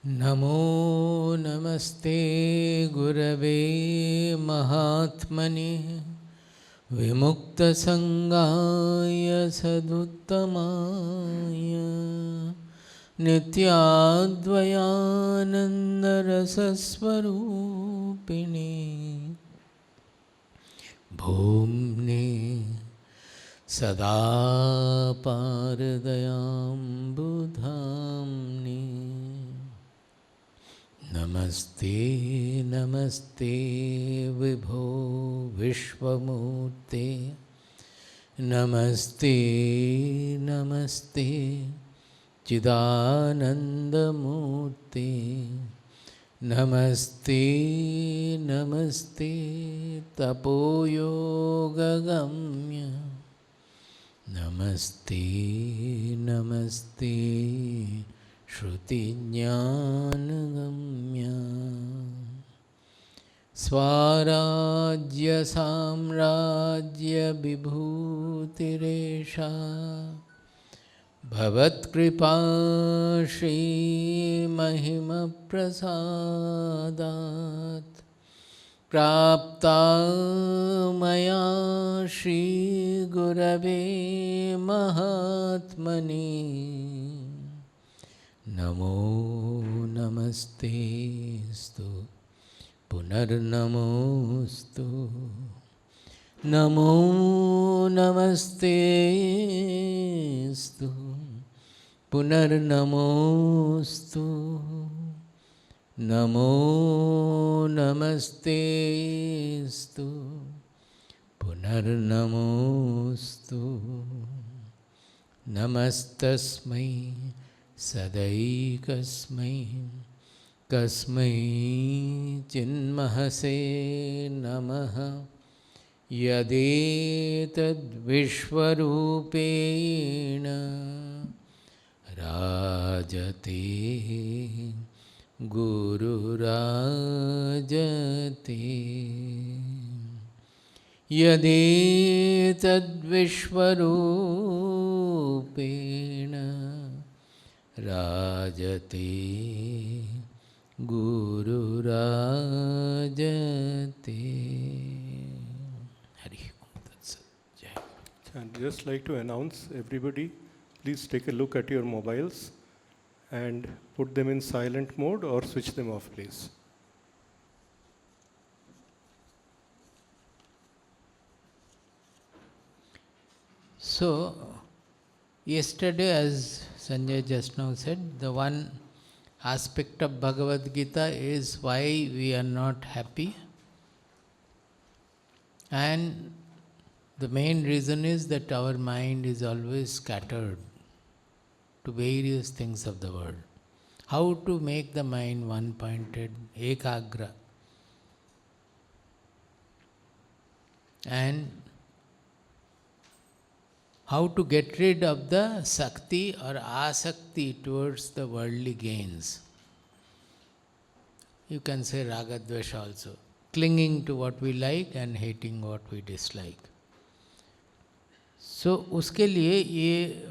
नमो नमस्ते गुरवे महात्मने विमुक्तसंगाय सदुत्तमाय नित्याद्वयानन्दरसस्वरूपिणे भूम्ने सदा पारदयाम्बुधाम्ने नमस्ते नमस्ते विभो विश्वमूर्ते नमस्ते नमस्ते चिदानन्दमूर्ते नमस्ते नमस्ते तपोयोगगम्य नमस्ते नमस्ते श्रुतिज्ञानगम्य स्वराज्य साम्राज्य विभूतिरेषा भवत्कृपा श्रीमहिमप्रसादात् प्राप्ता मया श्रीगुरवे महात्मने नमो नमस्तेस्तु पुनर्नमोस्तु नमो नमस्तेस्तु पुनर्नमोस्तु नमो नमस्तेस्तु पुनर्नमोस्तु नमस्तस्मै सदैकस्मै कस्मै चिन्महसे नमः यदेतद्विश्वरूपेण राजते गुरुराजते यदेतद्विश्वरूपेण राजते गुरुराजते हरि ओम तत्सत् जय। I'd just like to announce everybody, please take a look at your mobiles and put them in silent mode or switch them off, please. So, yesterday, as Sanjay just now said, the one aspect of Bhagavad Gita is why we are not happy. And the main reason is that our mind is always scattered to various things of the world. How to make the mind one-pointed, ekagra, and how to get rid of the sakti or asakti towards the worldly gains. You can say raga dvesha also, clinging to what we like and hating what we dislike. So उसके लिए ये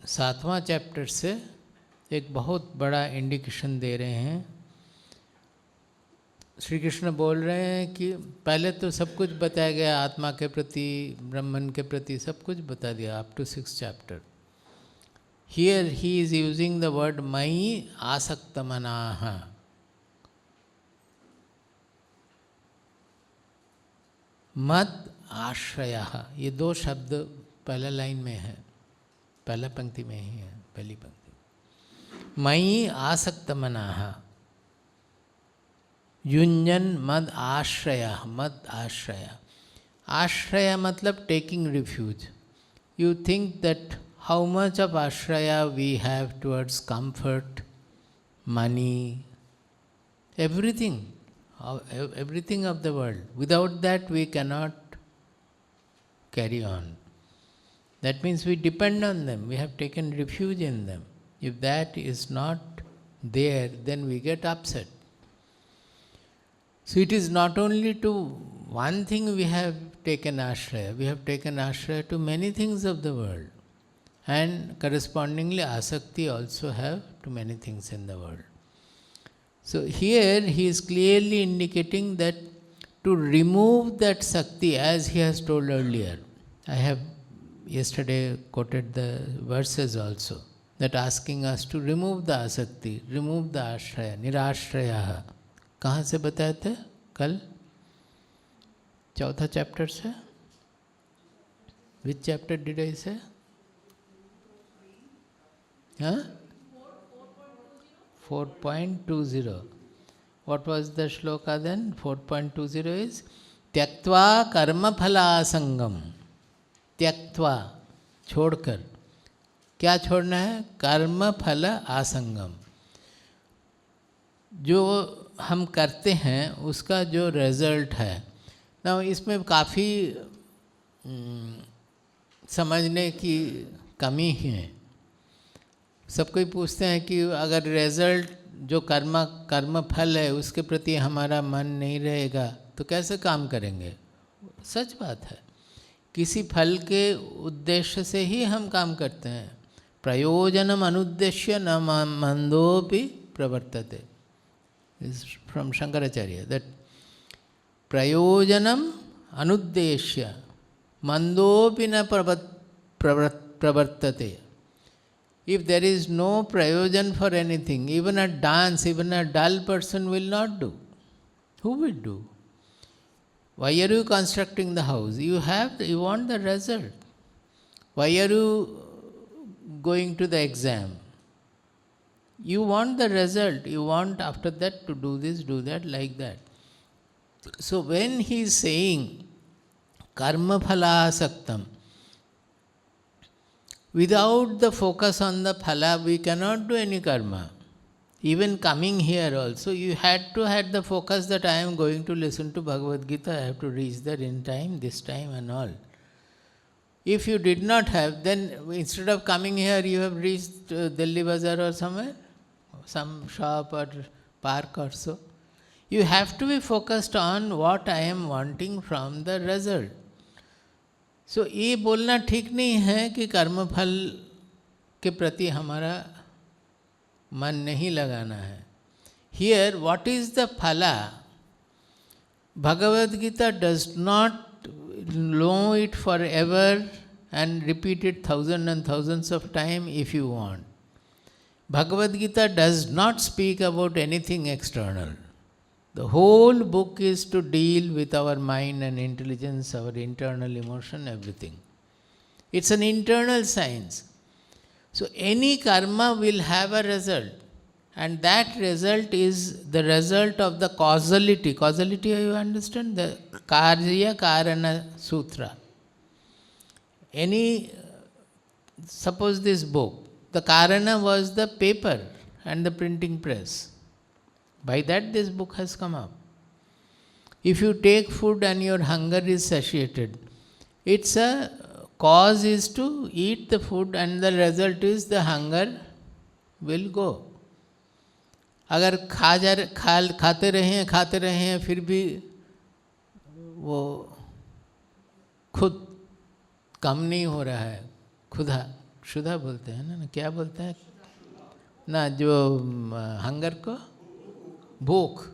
7वां chapter से एक बहुत बड़ा indication दे रहे हैं। श्री कृष्ण बोल रहे हैं कि पहले तो सब कुछ बताया गया, आत्मा के प्रति, ब्रह्मन के प्रति सब कुछ बता दिया up to 6th chapter. Here he is using the word मयि आसक्तमनाः। मद आश्रयः, ये दो शब्द पहला लाइन में है, पहला पंक्ति में ही है, पहली पंक्ति। मयि आसक्तमनाः युञ्जन मद आश्रय, मद आश्रय। आश्रय मतलब taking refuge. You think that how much of ashraya we have towards comfort, money, everything of the world. Without that we cannot carry on. That means we depend on them, we have taken refuge in them. If that is not there, then we get upset. So it is not only to one thing we have taken ashraya, we have taken ashraya to many things of the world. And correspondingly asakti also have to many things in the world. So here he is clearly indicating that to remove that Sakti, as he has told earlier, I have yesterday quoted the verses also, that asking us to remove the asakti, remove the ashraya, nirashraya. कहाँ से बताए थे कल? चौथा chapter से? Which chapter did I say? Huh? 4.20. What was the shloka then? 4.20 is Tyaktva karma phala asangam. Tyaktva, छोड़कर. क्या छोड़ना है? कर्म फल आसंगम. जो हम करते हैं उसका जो रिजल्ट है ना, इसमें काफ़ी समझने की कमी है. सब कोई पूछते हैं कि अगर रिजल्ट जो कर्म फल है उसके प्रति हमारा मन नहीं रहेगा तो कैसे काम करेंगे. सच बात है, किसी फल के उद्देश्य से ही हम काम करते हैं. प्रयोजनम अनुद्देश्य न मंदोपि प्रवर्तते. This is from Shankaracharya, that prayojanam anuddeshya mandopi na pravartate. If there is no prayojan for anything, even a dance, even a dull person will not do. Who will do? Why are you constructing the house? You want the result. Why are you going to the exam? You want the result. You want after that to do this, do that, like that. So when he is saying karma phala asaktam, without the focus on the phala, we cannot do any karma. Even coming here also, you had to have the focus that I am going to listen to Bhagavad Gita, I have to reach there in time, this time and all. If you did not have, then instead of coming here, you have reached Delhi Bazaar or somewhere, some shop or park or so. You have to be focused on what I am wanting from the result. So ये बोलना ठीक नहीं है कि कर्म फल के प्रति हमारा मन नहीं लगाना है. Here, what is the phala? Bhagavad Gita does not know it forever and repeat it thousands and thousands of times if you want. Bhagavad Gita does not speak about anything external. The whole book is to deal with our mind and intelligence, our internal emotion, everything. It's an internal science. So any karma will have a result, and that result is the result of the causality. Causality, you understand? The Karya Karana Sutra. Suppose this book, the Karana was the paper and the printing press. By that this book has come up. If you take food and your hunger is satiated, its a cause is to eat the food and the result is the hunger will go. अगर खाते रहे हैं फिर भी वो खुद कम नहीं हो रहा है, क्षुधा बोलते हैं ना, क्या बोलते हैं ना, जो हंगर को भूख,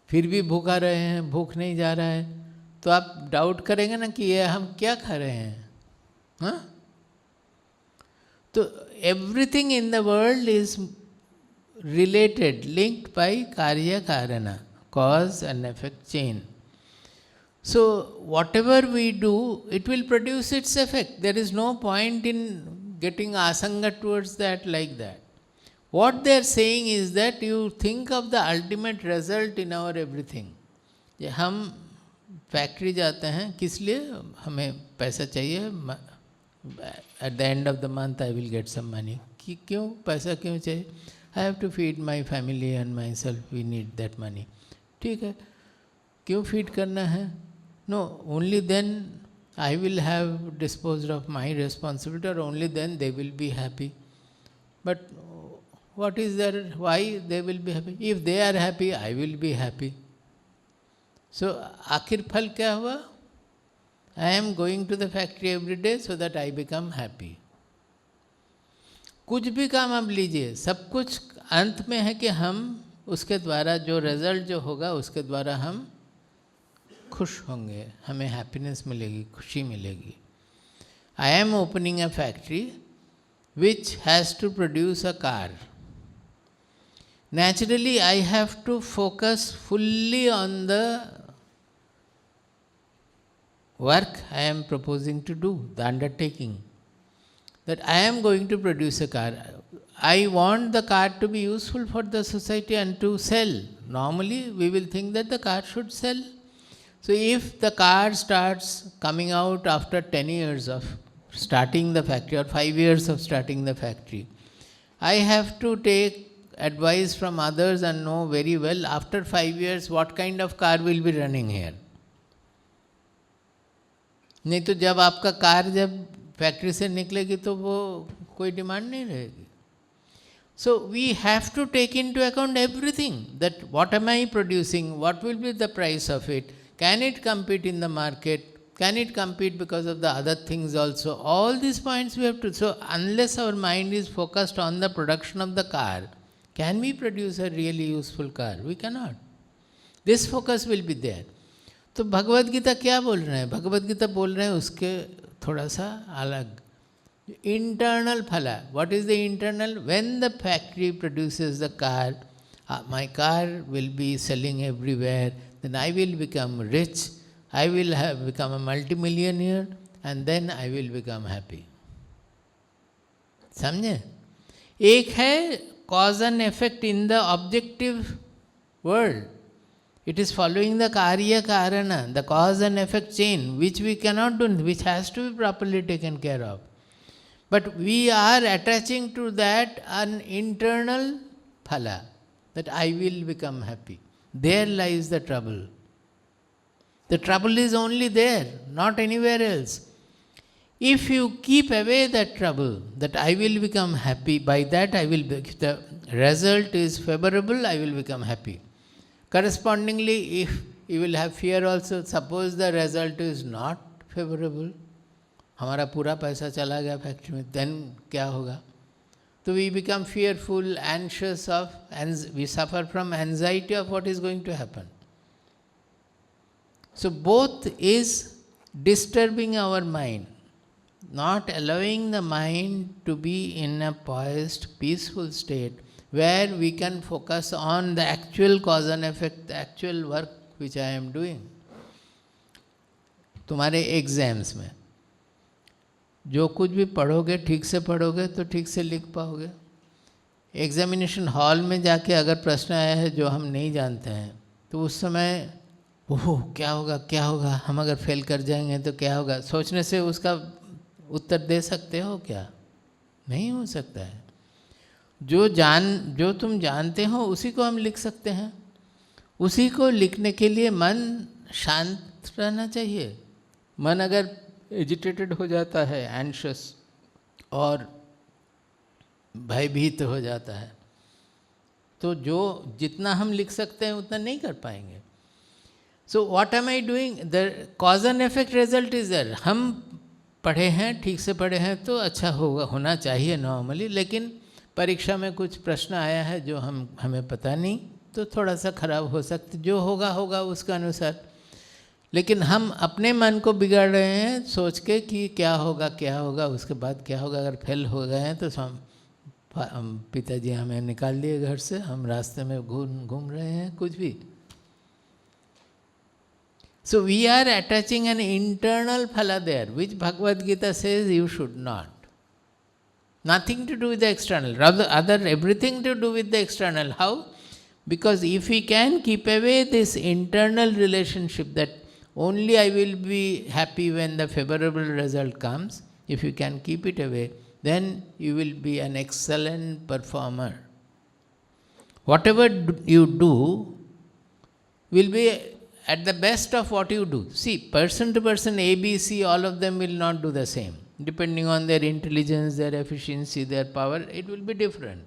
फिर भी भूखा रहे हैं, भूख नहीं जा रहा है, तो आप डाउट करेंगे ना कि ये हम क्या खा रहे हैं. हाँ, तो everything in the world is related, linked by karya karana, cause and effect chain. So whatever we do, it will produce its effect. There is no point in getting asanga towards that like that. What they are saying is that you think of the ultimate result in our everything. हम factory जाते हैं किस लिए? हमें पैसा चाहिए, at the end of the month I will get some money. क्यों पैसा क्यों चाहिए? I have to feed my family and myself, we need that money. ठीक है, क्यों feed करना है? No, only then I will have disposed of my responsibility, or only then they will be happy. But what is there, why they will be happy? If they are happy, I will be happy. So आखिर फल क्या हुआ? I am going to the factory every day so that I become happy. कुछ भी काम आप लीजिए, सब कुछ अंत में है कि हम उसके द्वारा जो रिजल्ट जो होगा उसके द्वारा हम खुश होंगे, हमें हैप्पीनेस मिलेगी, खुशी मिलेगी. I am opening a factory which has to produce a car. Naturally, I have to focus fully on the work I am proposing to do, the undertaking. That I am going to produce a car. I want the car to be useful for the society and to sell. Normally, we will think that the car should sell. So, if the car starts coming out after 10 years of starting the factory or 5 years of starting the factory, I have to take advice from others and know very well after 5 years what kind of car will be running here. नहीं तो जब आपका car जब factory से निकलेगी तो वो कोई डिमांड नहीं रहेगी. So we have to take into account everything, that what am I producing, what will be the price of it, can it compete in the market, can it compete because of the other things also. All these points we have to. So unless our mind is focused on the production of the car, can we produce a really useful car? We cannot. This focus will be there. तो भगवद गीता क्या बोल रहे हैं? भगवद गीता बोल रहे हैं उसके थोड़ा सा अलग. Internal phala. What is the internal? When the factory produces the car, my car will be selling everywhere, then I will become rich, I will have become a multimillionaire, and then I will become happy. समझे? एक है cause and effect in the objective world. It is following the karya karana, the cause and effect chain, which we cannot do, which has to be properly taken care of. But we are attaching to that an internal phala, that I will become happy. There lies the trouble. The trouble is only there, not anywhere else. If you keep away that trouble, that I will become happy, by that I will be, if the result is favorable, I will become happy. Correspondingly, if you will have fear also, suppose the result is not favorable, हमारा पूरा पैसा चला गया factory में, then क्या होगा? तो we become fearful, anxious of, and we suffer from anxiety of what is going to happen. So both is disturbing our mind, not allowing the mind to be in a poised, peaceful state where we can focus on the actual cause and effect, the actual work which I am doing. तुम्हारे exams में जो कुछ भी पढ़ोगे ठीक से पढ़ोगे तो ठीक से लिख पाओगे. एग्जामिनेशन हॉल में जाके अगर प्रश्न आया है जो हम नहीं जानते हैं तो उस समय ओह क्या होगा, हम अगर फेल कर जाएंगे तो क्या होगा, सोचने से उसका उत्तर दे सकते हो क्या? नहीं हो सकता है. जो तुम जानते हो उसी को हम लिख सकते हैं. उसी को लिखने के लिए मन शांत रहना चाहिए. मन अगर एजिटेटेड हो जाता है, एंशियस और भयभीत हो जाता है, तो जो जितना हम लिख सकते हैं उतना नहीं कर पाएंगे. So what am I doing? The cause and effect result is there. हम पढ़े हैं, ठीक से पढ़े हैं तो अच्छा होना चाहिए नॉर्मली, लेकिन परीक्षा में कुछ प्रश्न आया है जो हमें पता नहीं, तो थोड़ा सा खराब हो सकता, जो होगा उसका अनुसार. लेकिन हम अपने मन को बिगाड़ रहे हैं सोच के कि क्या होगा उसके बाद क्या होगा. अगर फेल हो गए हैं तो पिताजी हमें निकाल दिए घर से, हम रास्ते में घूम रहे हैं कुछ भी. So we are attaching an internal phala there, which Bhagavad Gita says you should not. Nothing to do with the external, rather everything to do with the external. How? Because if we can keep away this internal relationship that only I will be happy when the favorable result comes, if you can keep it away, then you will be an excellent performer. Whatever you do will be at the best of what you do. See, person to person, A, B, C, all of them will not do the same. Depending on their intelligence, their efficiency, their power, it will be different.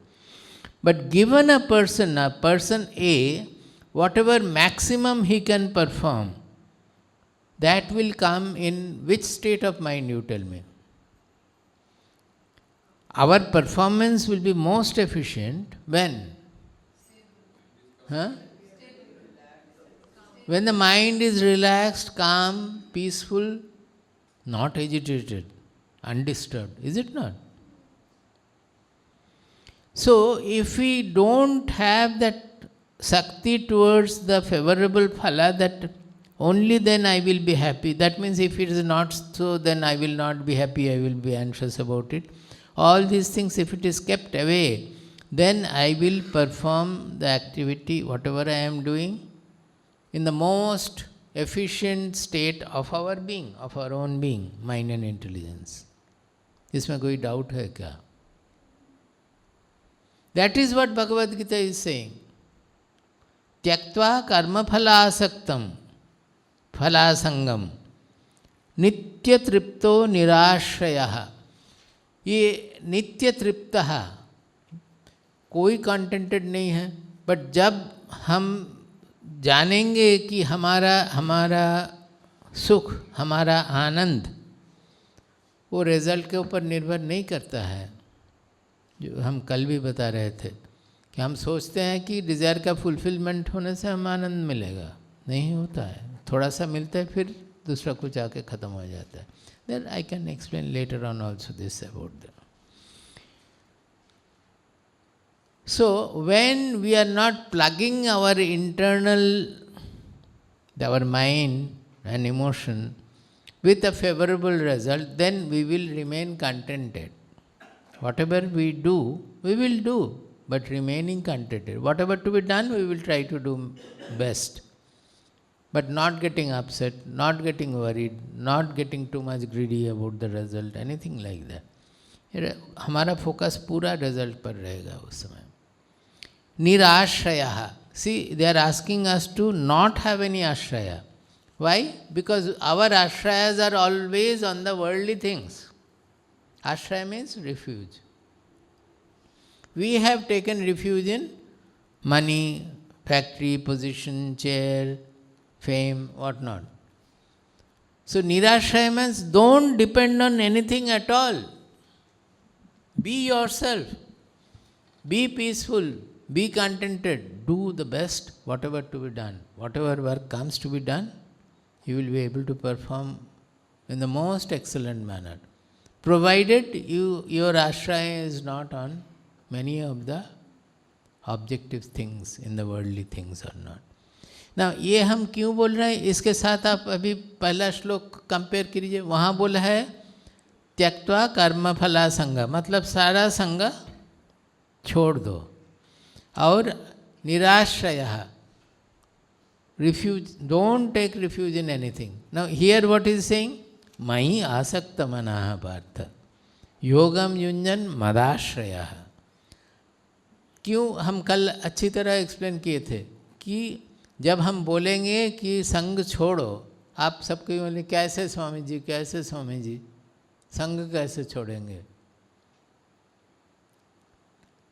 But given a person A, whatever maximum he can perform, that will come in which state of mind, you tell me? Our performance will be most efficient when? Huh? When the mind is relaxed, calm, peaceful, not agitated, undisturbed, is it not? So, if we don't have that Sakti towards the favorable phala, that only then I will be happy. That means if it is not so, then I will not be happy, I will be anxious about it. All these things, if it is kept away, then I will perform the activity, whatever I am doing, in the most efficient state of our being, of our own being, mind and intelligence. इसमें कोई doubt है क्या? That is what Bhagavad Gita is saying. Tyaktva karma phalasaktam phalasangam nitya tripto nirashrayah. ये नित्य तृप्तः, कोई contented नहीं है, but जब हम जानेंगे कि हमारा सुख, हमारा आनंद वो रिजल्ट के ऊपर निर्भर नहीं करता है, जो हम कल भी बता रहे थे कि हम सोचते हैं कि डिज़ायर का फुलफिलमेंट होने से हम आनंद मिलेगा, नहीं होता है, थोड़ा सा मिलता है फिर दूसरा कुछ आके ख़त्म हो जाता है. Then I can explain later on also this about that. So, when we are not plugging our mind and emotion with a favorable result, then we will remain contented. Whatever we do, we will do, but remaining contented. Whatever to be done, we will try to do best. But not getting upset, not getting worried, not getting too much greedy about the result, anything like that. हमारा focus पूरा result पर रहेगा उस समय. Nirashrayah. See, they are asking us to not have any ashraya. Why? Because our ashrayas are always on the worldly things. Ashraya means refuge. We have taken refuge in money, factory, position, chair, fame, whatnot. So, nirashraya means don't depend on anything at all. Be yourself. Be peaceful. Be contented. Do the best, whatever to be done. Whatever work comes to be done, you will be able to perform in the most excellent manner. Provided your ashraya is not on many of the objective things in the worldly things or not. Now, ये हम क्यों बोल रहे हैं? इसके साथ आप अभी पहला श्लोक कंपेयर कीजिए. वहाँ बोला है त्यक्त्वा कर्म फला संग, मतलब सारा संग छोड़ दो. और निराश्रयः, refuge, don't take refuge in anything. Now, here what is saying? मयि आसक्त मनाः पार्थ योगम युञ्जन मदाश्रयः. क्यों? हम कल अच्छी तरह एक्सप्लेन किए थे कि जब हम बोलेंगे कि संग छोड़ो, आप सबको बोले कैसे स्वामी जी, कैसे स्वामी जी, संग कैसे छोड़ेंगे?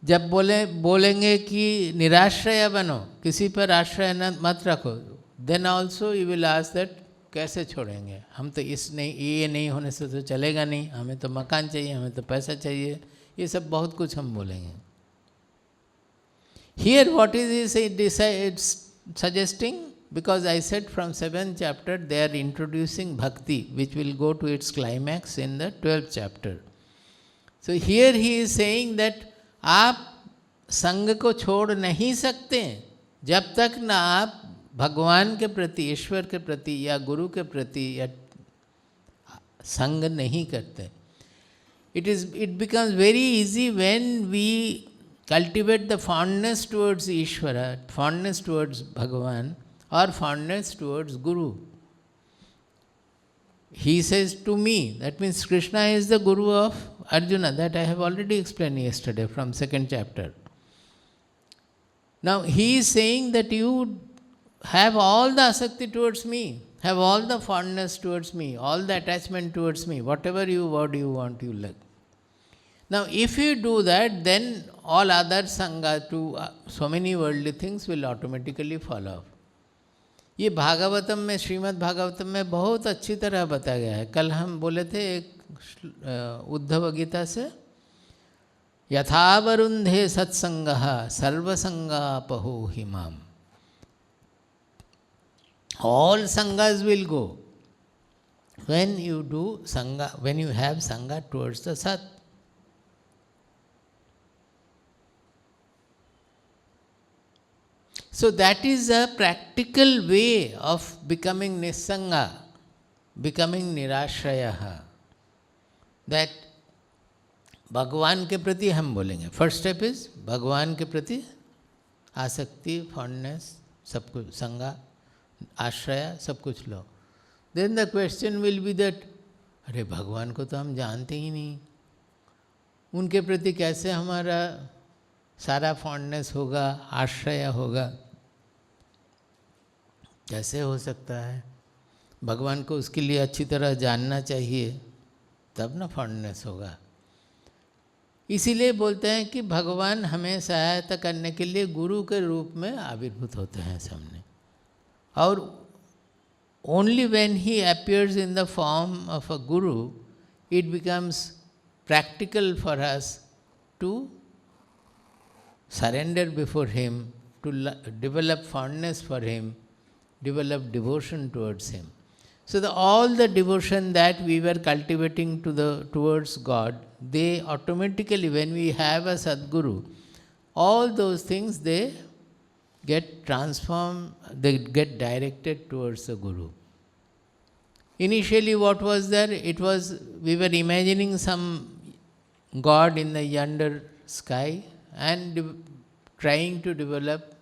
जब बोलेंगे कि निराश्रय बनो, किसी पर आश्रय मत रखो, then also you will ask that कैसे छोड़ेंगे? हम तो ये नहीं होने से तो चलेगा नहीं, हमें तो मकान चाहिए, हमें तो पैसा चाहिए, ये सब बहुत कुछ हम बोलेंगे. Here what is it's suggesting? Because I said from 7th chapter they are introducing bhakti, which will go to its climax in the 12th chapter. So here he is saying that आप संग को छोड़ नहीं सकते जब तक ना आप भगवान के प्रति, ईश्वर के प्रति या गुरु के प्रति या संग नहीं करते. It becomes very easy when we cultivate the fondness towards Ishvara, fondness towards Bhagavan, or fondness towards Guru. He says to me, that means Krishna is the Guru of Arjuna, that I have already explained yesterday from 2nd chapter. Now he is saying that you have all the asakti towards me, have all the fondness towards me, all the attachment towards me, whatever word you want, you like. Now if you do that, then all other sangha to so many worldly things will automatically fall off. ये भागवतम में, श्रीमद् भागवतम में बहुत अच्छी तरह बताया गया है. कल हम बोले थे एक उद्धव गीता से, यथा वरुंधे सत्संगः सर्वसंगापहो हि माम. All sanghas will go. When you do sangha, when you have sangha towards the Sat. So that is a practical way of becoming Nissanga, becoming Nirashrayaha. That भगवान के प्रति हम बोलेंगे. फर्स्ट स्टेप इज भगवान के प्रति आसक्ति, फॉन्डनेस, सब कुछ, संगा, आश्रय, सब कुछ लो. Then the question will be that अरे भगवान को तो हम जानते ही नहीं, उनके प्रति कैसे हमारा सारा फॉन्डनेस होगा, आश्रय होगा, कैसे हो सकता है? भगवान को उसके लिए अच्छी तरह जानना चाहिए, तब ना फॉन्डनेस होगा. इसीलिए बोलते हैं कि भगवान हमें सहायता करने के लिए गुरु के रूप में आविर्भूत होते हैं सामने. और only when he appears in the form of a guru, it becomes practical for us to surrender before him, to develop fondness for him, develop devotion towards him. So all the devotion that we were cultivating towards God, they automatically, when we have a Sadguru, all those things, they get transformed, they get directed towards the Guru. Initially what was there? It was, we were imagining some God in the yonder sky and trying to develop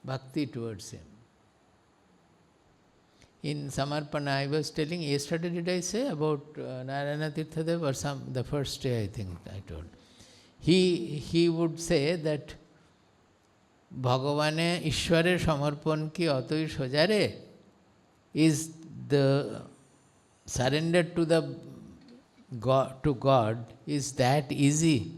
bhakti towards him. In Samarpana, I was telling, yesterday did I say about Narayana Tirtha Dev, or the first day I think I told. He would say that Bhagavane Ishware Samarpan ki atoi sojare is the surrender to the God is that easy.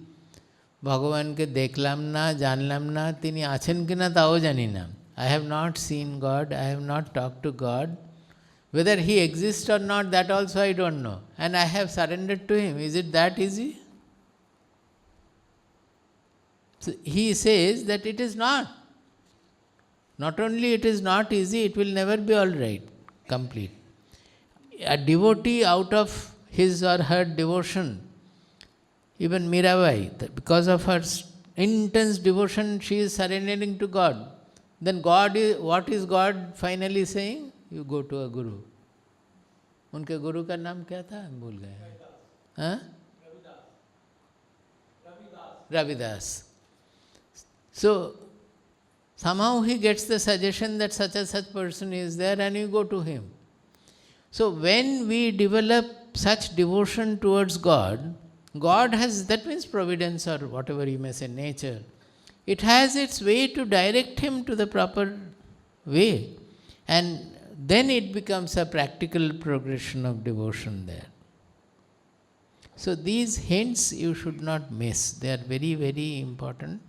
ভগবানকে দেখলাম না, জানলাম না, তিনি আছেন কিনা তাও জানি না. I have not seen God, I have not talked to God. Whether he exists or not, that also I don't know. And I have surrendered to him. Is it that easy? So he says that it is not. Not only it is not easy, it will never be all right, complete. A devotee, out of his or her devotion, even Mirabai, because of her intense devotion, she is surrendering to God. Then God is, what is God finally saying? You go to a guru. उनके गुरु का नाम क्या था? हम भूल गए. हाँ? Ravidas. So somehow he gets the suggestion that such and such person is there, and you go to him. So when we develop such devotion towards God, God has, that means providence or whatever you may say, nature, it has its way to direct him to the proper way. And then it becomes a practical progression of devotion there. So these hints you should not miss. They are very, very important.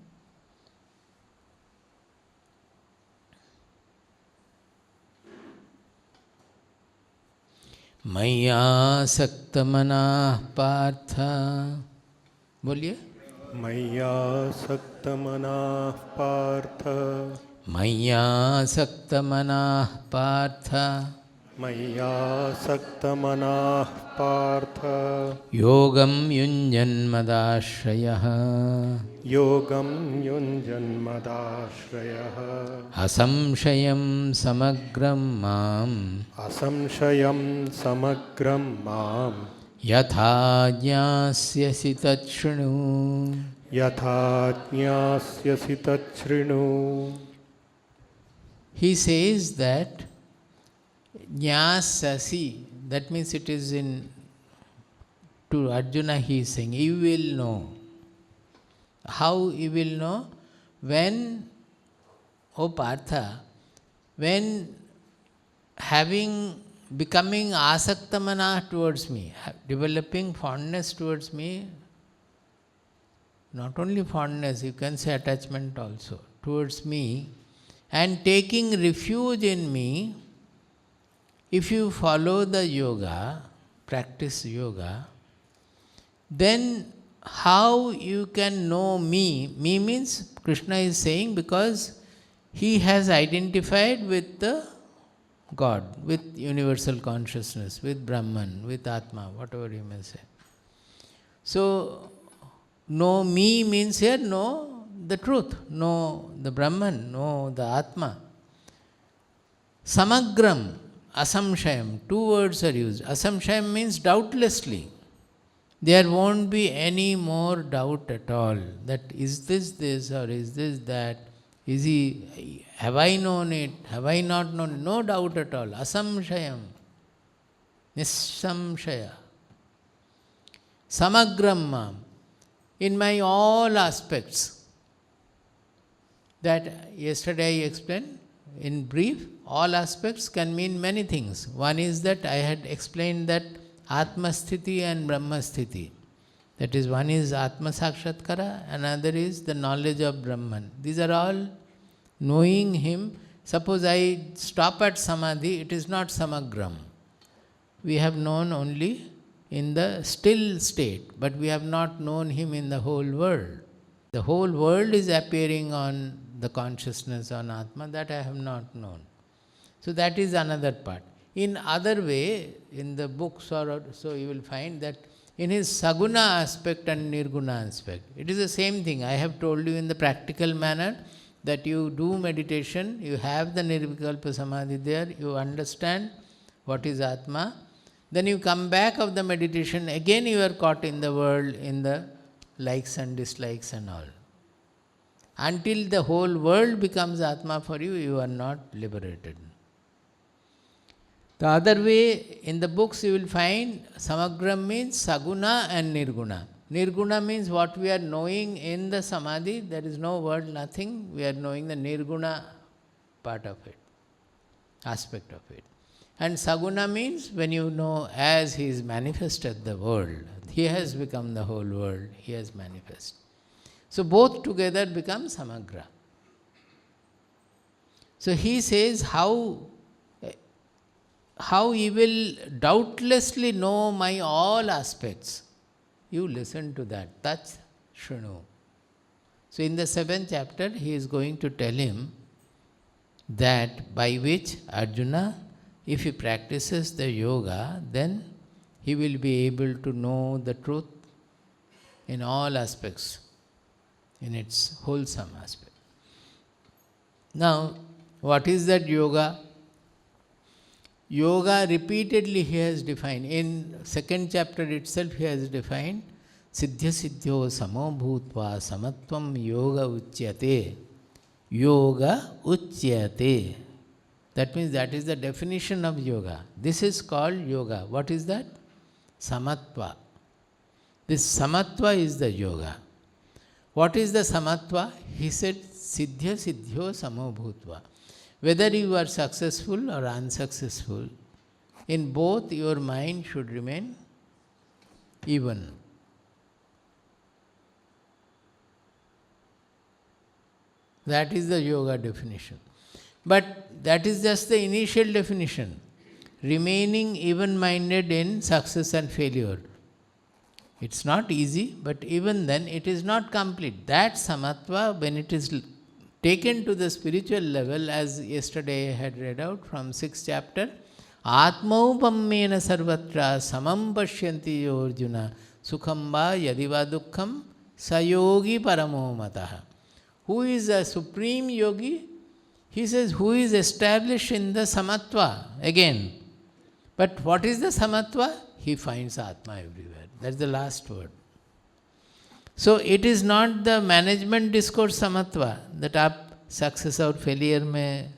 मय्या सक्तमनाः Partha, बोलिए. मय्या सक्तमनाः पार्थ, मय्या सक्तमनाः पार्थ, मय्या सक्तमनाः पार्थ, योगं युञ्जन्मदाश्रयः, योगं युञ्जन्मदाश्रयः, असंशयं समग्रं माम्, असंशयं समग्रं माम्, यथा ज्ञास्यसि तच्छृणु. यथा ज्ञास्यसि तच्छृणु. He says that Jnasasi, that means it is in, to Arjuna he is saying, you will know. How you will know? When, O Partha, when becoming asaktamana towards me, developing fondness towards me, not only fondness, you can say attachment also, towards me, and taking refuge in me, if you follow the yoga, practice yoga, then how you can know me? Me means Krishna is saying, because he has identified with the God, with universal consciousness, with Brahman, with Atma, whatever you may say. So, know me means here know the truth, know the Brahman, know the Atma. Samagram, asamshayam, two words are used. Asamshayam means doubtlessly. There won't be any more doubt at all that is this or is this that, is he, have I known it, have I not known it, no doubt at all. Asamshayam, nissamshaya. Samagram mam, in my all aspects. That yesterday I explained in brief. All aspects can mean many things. One is that I had explained that Atma Sthiti and Brahma Sthiti. That is, one is Atma Sakshatkara, another is the knowledge of Brahman. These are all knowing him. Suppose I stop at Samadhi, it is not Samagram. We have known only in the still state, but we have not known him in the whole world. The whole world is appearing on the consciousness on Atma, that I have not known. So that is another part. In other way, in the books or so, you will find that in his Saguna aspect and Nirguna aspect, it is the same thing. I have told you in the practical manner that you do meditation, you have the Nirvikalpa Samadhi there, you understand what is Atma, then you come back of the meditation, again you are caught in the world, in the likes and dislikes and all. Until the whole world becomes Atma for you, you are not liberated. The other way, in the books you will find Samagram means Saguna and Nirguna. Nirguna means what we are knowing in the Samadhi, there is no word, nothing, we are knowing the Nirguna part of it, aspect of it. And Saguna means when you know as he is manifested the world, he has become the whole world, he has manifested. So both together become Samagra. So he says how he will doubtlessly know my all aspects. You listen to that. That's Shrinu. So in the 7th chapter, he is going to tell him that by which Arjuna, if he practices the yoga, then he will be able to know the truth in all aspects, in its wholesome aspect. Now, what is that yoga? Yoga repeatedly he has defined. In 2nd chapter itself he has defined Siddhya Siddhyo Samo Bhutva Samatvam Yoga Uchyate. Yoga Uchyate. That means that is the definition of yoga. This is called yoga. What is that? Samatva. This Samatva is the yoga. What is the Samatva? He said Siddhya Siddhyo Samo Bhutva. Whether you are successful or unsuccessful, in both your mind should remain even. That is the yoga definition. But that is just the initial definition. Remaining even-minded in success and failure. It's not easy, but even then it is not complete. That Samatva, when it is taken to the spiritual level, as yesterday I had read out from 6th chapter, Atmaupammena sarvatra samam pashyanti Arjuna sukham va yadiva dukkham sayogi paramo mataha. Who is a supreme yogi? He says, who is established in the Samatva again. But what is the Samatva? He finds Atma everywhere. That's the last word. So it is not the management discourse Samatva that आप success और failure में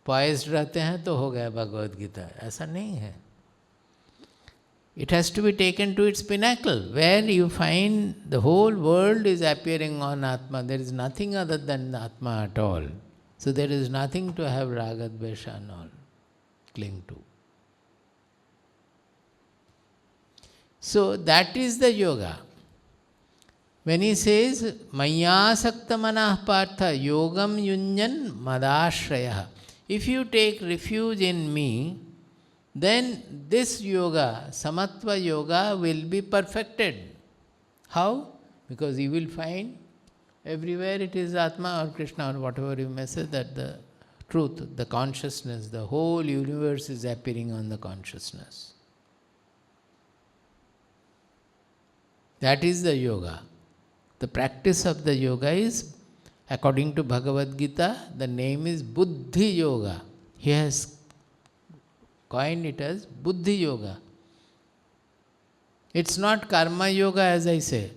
poised रहते हैं तो हो गया भगवद गीता, ऐसा नहीं है. It has to be taken to its pinnacle, where you find the whole world is appearing on Atma. There is nothing other than Atma at all. So there is nothing to have raga, dvesha and all cling to. So that is the yoga. When he says, Mayasakta manah partha yogam yunyan madashraya. If you take refuge in me, then this yoga, Samatva yoga, will be perfected. How? Because you will find everywhere it is Atma or Krishna or whatever you may say, that the truth, the consciousness, the whole universe is appearing on the consciousness. That is the yoga. The practice of the yoga is, according to Bhagavad Gita, the name is Buddhi Yoga. He has coined it as Buddhi Yoga. It's not Karma Yoga, as I say.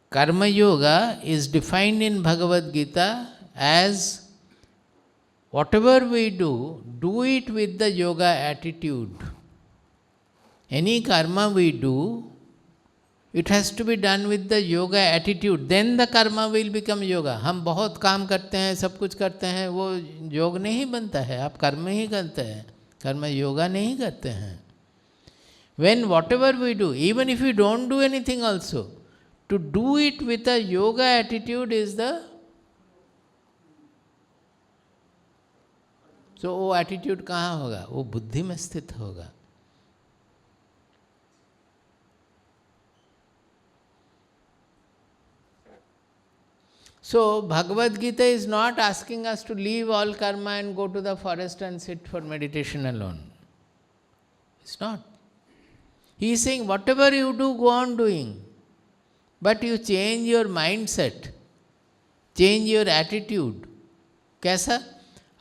Karma Yoga is defined in Bhagavad Gita as whatever we do, do it with the yoga attitude. Any karma we do, it has to be done with the yoga attitude. Then the karma will become yoga. हम बहुत काम करते हैं, सब कुछ करते हैं, वो योग नहीं बनता है. आप कर्म ही करते हैं, कर्म योगा नहीं करते हैं. When whatever we do, even if we don't do anything also, to do it with a yoga attitude is the... So वो attitude कहाँ होगा? वो बुद्धि में स्थित होगा. So Bhagavad Gita is not asking us to leave all karma and go to the forest and sit for meditation alone. It's not. He is saying whatever you do, go on doing. But you change your mindset, change your attitude. कैसा?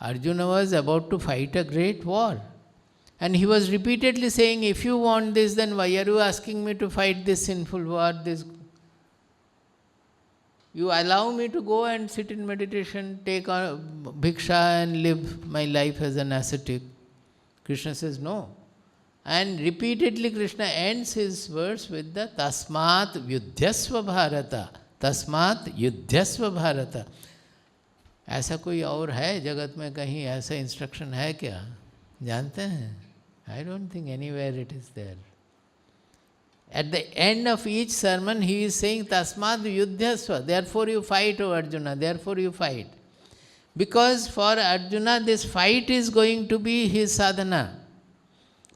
Arjuna was about to fight a great war. And he was repeatedly saying, if you want this, then why are you asking me to fight this sinful war? You allow me to go and sit in meditation, take bhiksha and live my life as an ascetic. Krishna says, no. And repeatedly Krishna ends his verse with the Tasmat Yudhyasva Bharata. Tasmat Yudhyasva Bharata. ऐसा कोई और है जगत में कहीं ऐसा instruction है क्या? जानते हैं? I don't think anywhere it is there. At the end of each sermon, he is saying, Tasmad Yudhyasva. Therefore you fight, O Arjuna. Therefore you fight. Because for Arjuna, this fight is going to be his sadhana.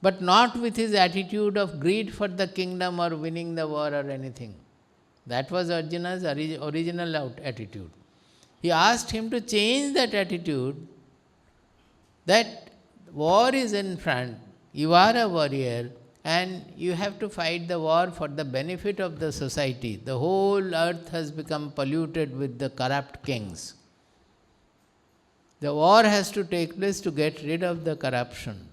But not with his attitude of greed for the kingdom or winning the war or anything. That was Arjuna's original attitude. He asked him to change that attitude, that war is in front, you are a warrior, and you have to fight the war for the benefit of the society. The whole earth has become polluted with the corrupt kings. The war has to take place to get rid of the corruption.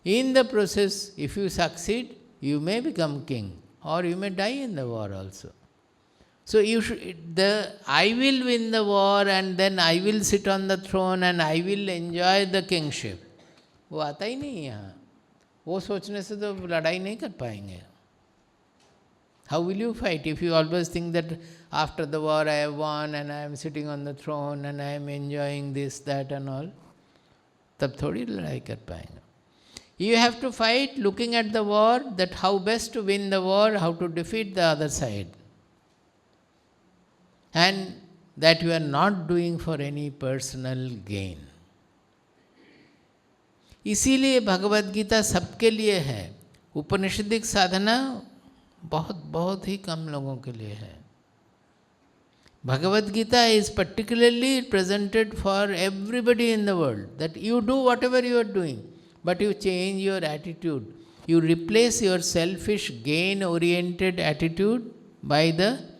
In the process, if you succeed, you may become king, or you may die in the war also. So I will win the war and then I will sit on the throne and I will enjoy the kingship. वो आता ही नहीं यहाँ. वो सोचने से तो लड़ाई नहीं कर पाएंगे. How will you fight if you always think that after the war I have won and I am sitting on the throne and I am enjoying this, that and all? तब थोड़ी लड़ाई कर पाएंगे. You have to fight looking at the war, that how best to win the war, how to defeat the other side. And that you are not doing for any personal gain. इसीलिए भगवद गीता सबके लिए है. उपनिषदिक साधना बहुत बहुत ही कम लोगों के लिए है. Bhagavad Gita is particularly presented for everybody in the world, that you do whatever you are doing, but you change your attitude. You replace your selfish gain-oriented attitude by the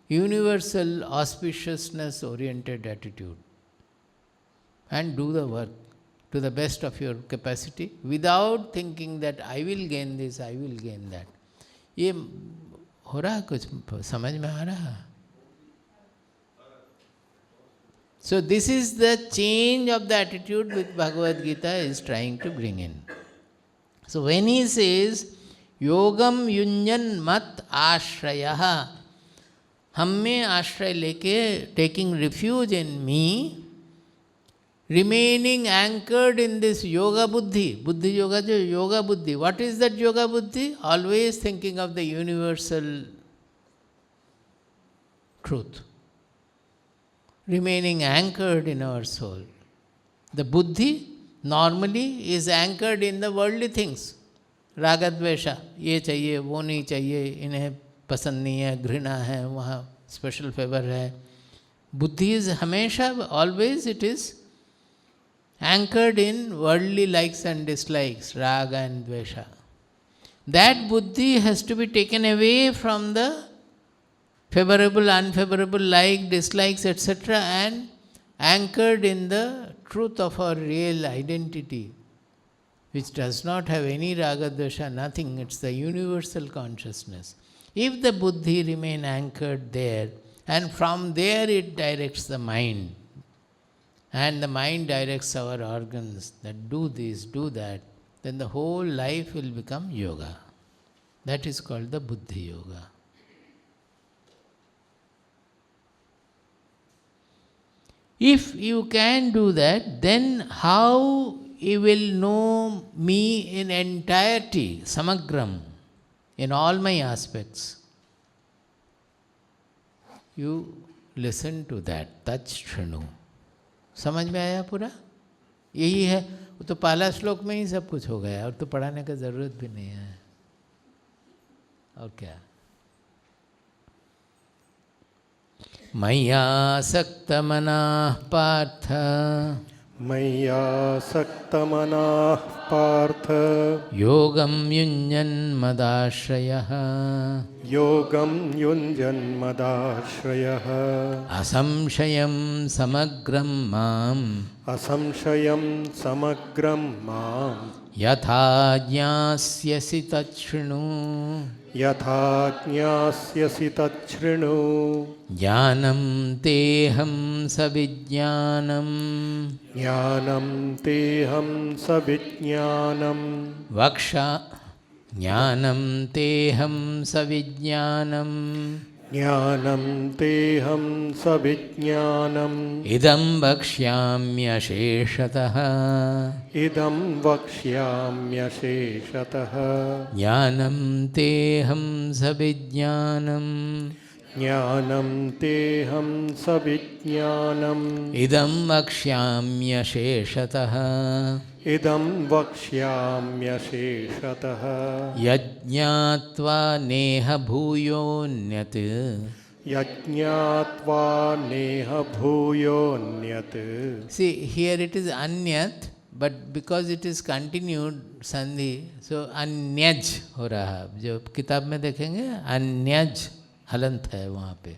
universal auspiciousness oriented attitude, and do the work to the best of your capacity without thinking that I will gain this, I will gain that. ये हो रहा कुछ समझ में आ रहा? So this is the change of the attitude which Bhagavad Gita is trying to bring in. So when he says yogam yunjan mat ashrayaha, हम में आश्रय लेके, taking refuge in me, remaining anchored in this yoga buddhi. Buddhi yoga jo yoga buddhi. What is that yoga buddhi? Always thinking of the universal truth. Remaining anchored in our soul. The buddhi normally is anchored in the worldly things. Raga dvesha, ये चाहिए, वो नहीं चाहिए, इन्हें पसंद नहीं है, घृणा है, वहाँ स्पेशल फेवर है. बुद्धि इज हमेशा, always it is anchored in worldly likes and dislikes, raga and dvesha. That buddhi has to be taken away from the favorable, unfavorable, like, dislikes, etc., and anchored in the truth of our real identity, which does not have any raga, dvesha, nothing. It's the universal consciousness. If the buddhi remain anchored there, and from there it directs the mind, and the mind directs our organs that do this, do that, then the whole life will become yoga. That is called the Buddhi Yoga. If you can do that, then how you will know me in entirety, samagram, in all my aspects? You listen to that, tat shrinu. समझ में आया पूरा? यही है, वो तो पहला श्लोक में ही सब कुछ हो गया और तो पढ़ाने का जरूरत भी नहीं है। और क्या? मय्यासक्तमनः पार्थ, मय्यासक्तमनः पार्थ, योगं युञ्जन्मदाश्रयः, योगं युञ्जन्मदाश्रयः, असंशयं समग्रं माम्, असंशयं समग्रं माम्, यथा ज्ञास्यसि तच्छृणु, यथा ज्ञास्यसि तच्छृणु, ज्ञानं तेऽहं सविज्ञानम्, ज्ञानं तेऽहं सविज्ञानम्, ज्ञानं तेऽहं सविज्ञानम्, ज्ञानं तेऽहं सविज्ञानम्, इदं वक्ष्याम्यशेषतः, इदं वक्ष्याम्यशेषतः, ज्ञानं तेऽहं सविज्ञानम्, ज्ञानं तेऽहं सविज्ञानम्, इदं वक्ष्याम्यशेषतः, इदं वक्ष्याम्यशेषतः, यज्ञात्वा नेह भूयोऽन्यत्, यज्ञात्वा नेह भूयोऽन्यत्. See, here it is anyat, but because it is continued sandhi, so anyaj हो रहा. जो किताब में देखेंगे anyaj हलंत है वहाँ पे.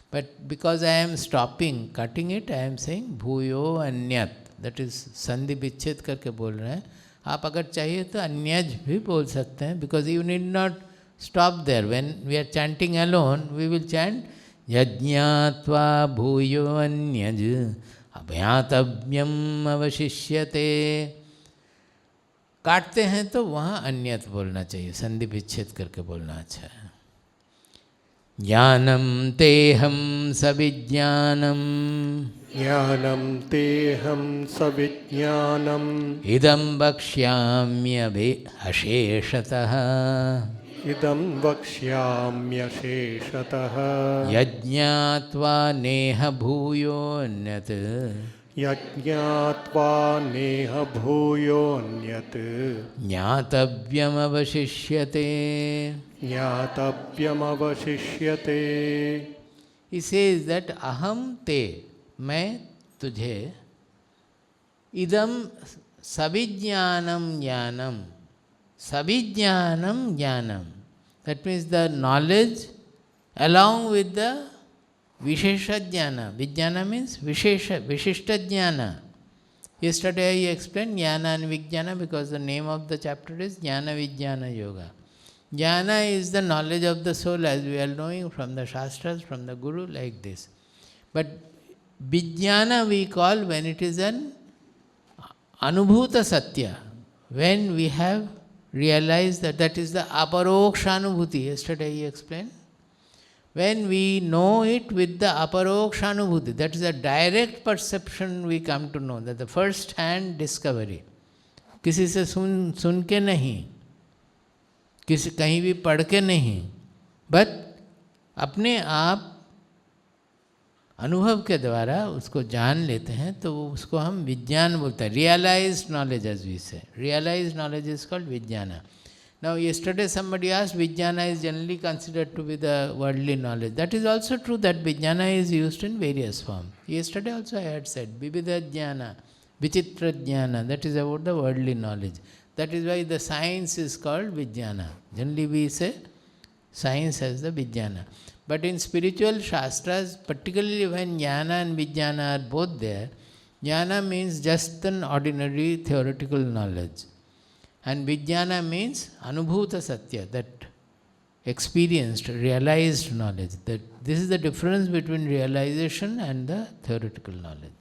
But because I am stopping, cutting it, I am saying भूयो अन्यत. That is संधि विच्छेद करके बोल रहे हैं. आप अगर चाहिए तो अन्यज भी बोल सकते हैं, because you need not stop there. When we are chanting alone, we will chant यज्ञात्वा भूयो अन्यज अभ्यातव्यम अवशिष्यते. काटते हैं तो वहाँ अन्यत बोलना चाहिए, संधि विच्छेद करके बोलना अच्छा है. ज्ञानं तेऽहं सविज्ञानम्, ज्ञानं तेऽहं सविज्ञानम्, इदं वक्ष्याम्यशेषतः, इदं वक्ष्याम्यशेषतः, यज्ञात्वा नेह भूयोऽन्यत्, यज्ञात्वा नेह भूयोऽन्यत्, ज्ञातव्यमवशिष्यते. ज्ञातव्यमवशिष्यते. He says that aham te, मैं तुझे, idam savijnanam jnanam, savijnanam jnanam. That means the knowledge along with the vishesha jnana. Vijnana means vishesha, vishishta jnana. Yesterday I explained jnana and vijnana because the name of the chapter is Jnana Vijnana Yoga. Jnana is the knowledge of the soul as we are knowing from the Shastras, from the Guru, like this. But Vijnana we call when it is an Anubhuta Satya, when we have realized that that is the Aparoksha Anubhuti. Yesterday he explained. When we know it with the Aparoksha Anubhuti, that is a direct perception we come to know, that the first hand discovery. किसी से सुन के नहीं, किसी कहीं भी पढ़ के नहीं, बट अपने आप अनुभव के द्वारा उसको जान लेते हैं, तो उसको हम विज्ञान बोलते हैं. Realised knowledge as we say. Realised knowledge is called vijnana. Now yesterday somebody asked, Vijnana is generally considered to be the worldly knowledge. That is also true that Vijnana is used in various forms. Yesterday also I had said, Vividha Jnana, Vichitra jnana, that is about the worldly knowledge. That is why the science is called Vijnana. Generally we say science has the Vijnana. But in spiritual shastras, particularly when jnana and Vijnana are both there, jnana means just an ordinary theoretical knowledge. And Vijnana means Anubhuta Satya, that experienced, realized knowledge. That this is the difference between realization and the theoretical knowledge.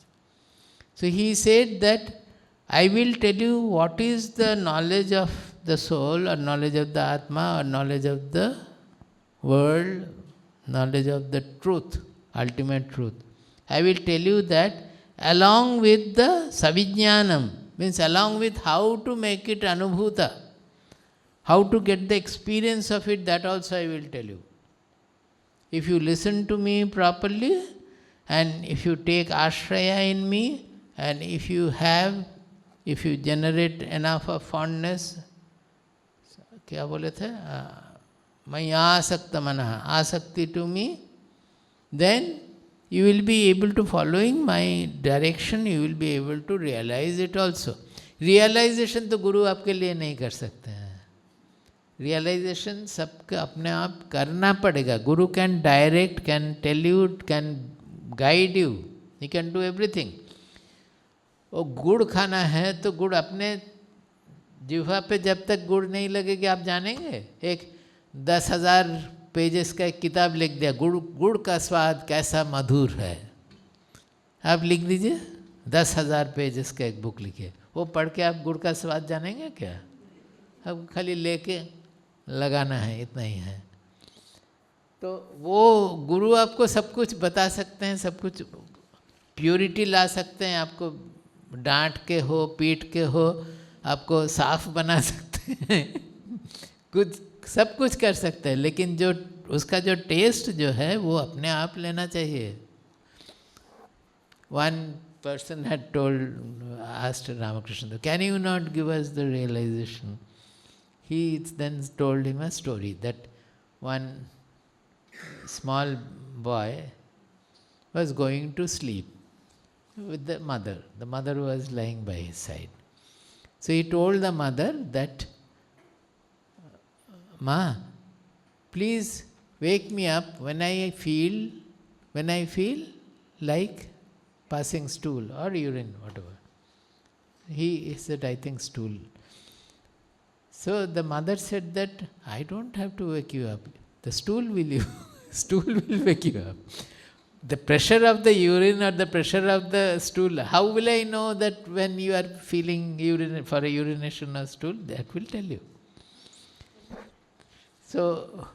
So he said that I will tell you what is the knowledge of the soul, or knowledge of the Atma, or knowledge of the world, knowledge of the truth, ultimate truth. I will tell you that along with the Savijnanam, means along with how to make it Anubhuta, how to get the experience of it, that also I will tell you. If you listen to me properly, and if you take ashraya in me, and if you generate enough of fondness, क्या बोले थे? Maya asakta manaha, asakti to me, then you will be able to, following my direction, you will be able to realize it also. Realization तो गुरु आपके लिए नहीं कर सकते हैं. Realization सबके अपने आप करना पड़ेगा. Guru can direct, can tell you, can guide you. He can do everything. वो गुड़ खाना है तो गुड़ अपने जिह्वा पे जब तक गुड़ नहीं लगेगी आप जानेंगे. एक 10,000 पेजेस का एक किताब लिख दिया, गुड़ का स्वाद कैसा मधुर है, आप लिख दीजिए. 10,000 पेजेस का एक बुक लिखिए, वो पढ़ के आप गुड़ का स्वाद जानेंगे क्या? अब खाली लेके लगाना है, इतना ही है. तो वो गुरु आपको सब कुछ बता सकते हैं, सब कुछ प्योरिटी ला सकते हैं, आपको डांट के हो, पीट के हो, आपको साफ बना सकते हैं, कुछ सब कुछ कर सकते हैं. लेकिन जो उसका जो टेस्ट जो है वो अपने आप लेना चाहिए. One person had asked Ramakrishna, can you not give us the realization? He then told him a story that one small boy was going to sleep with the mother. The mother was lying by his side. So he told the mother that, Ma, please wake me up when I feel like passing stool or urine, whatever. He said, I think stool. So the mother said that, I don't have to wake you up. The stool will wake you up. The pressure of the urine or the pressure of the stool, how will I know that when you are feeling urine for a urination or stool? That will tell you. So,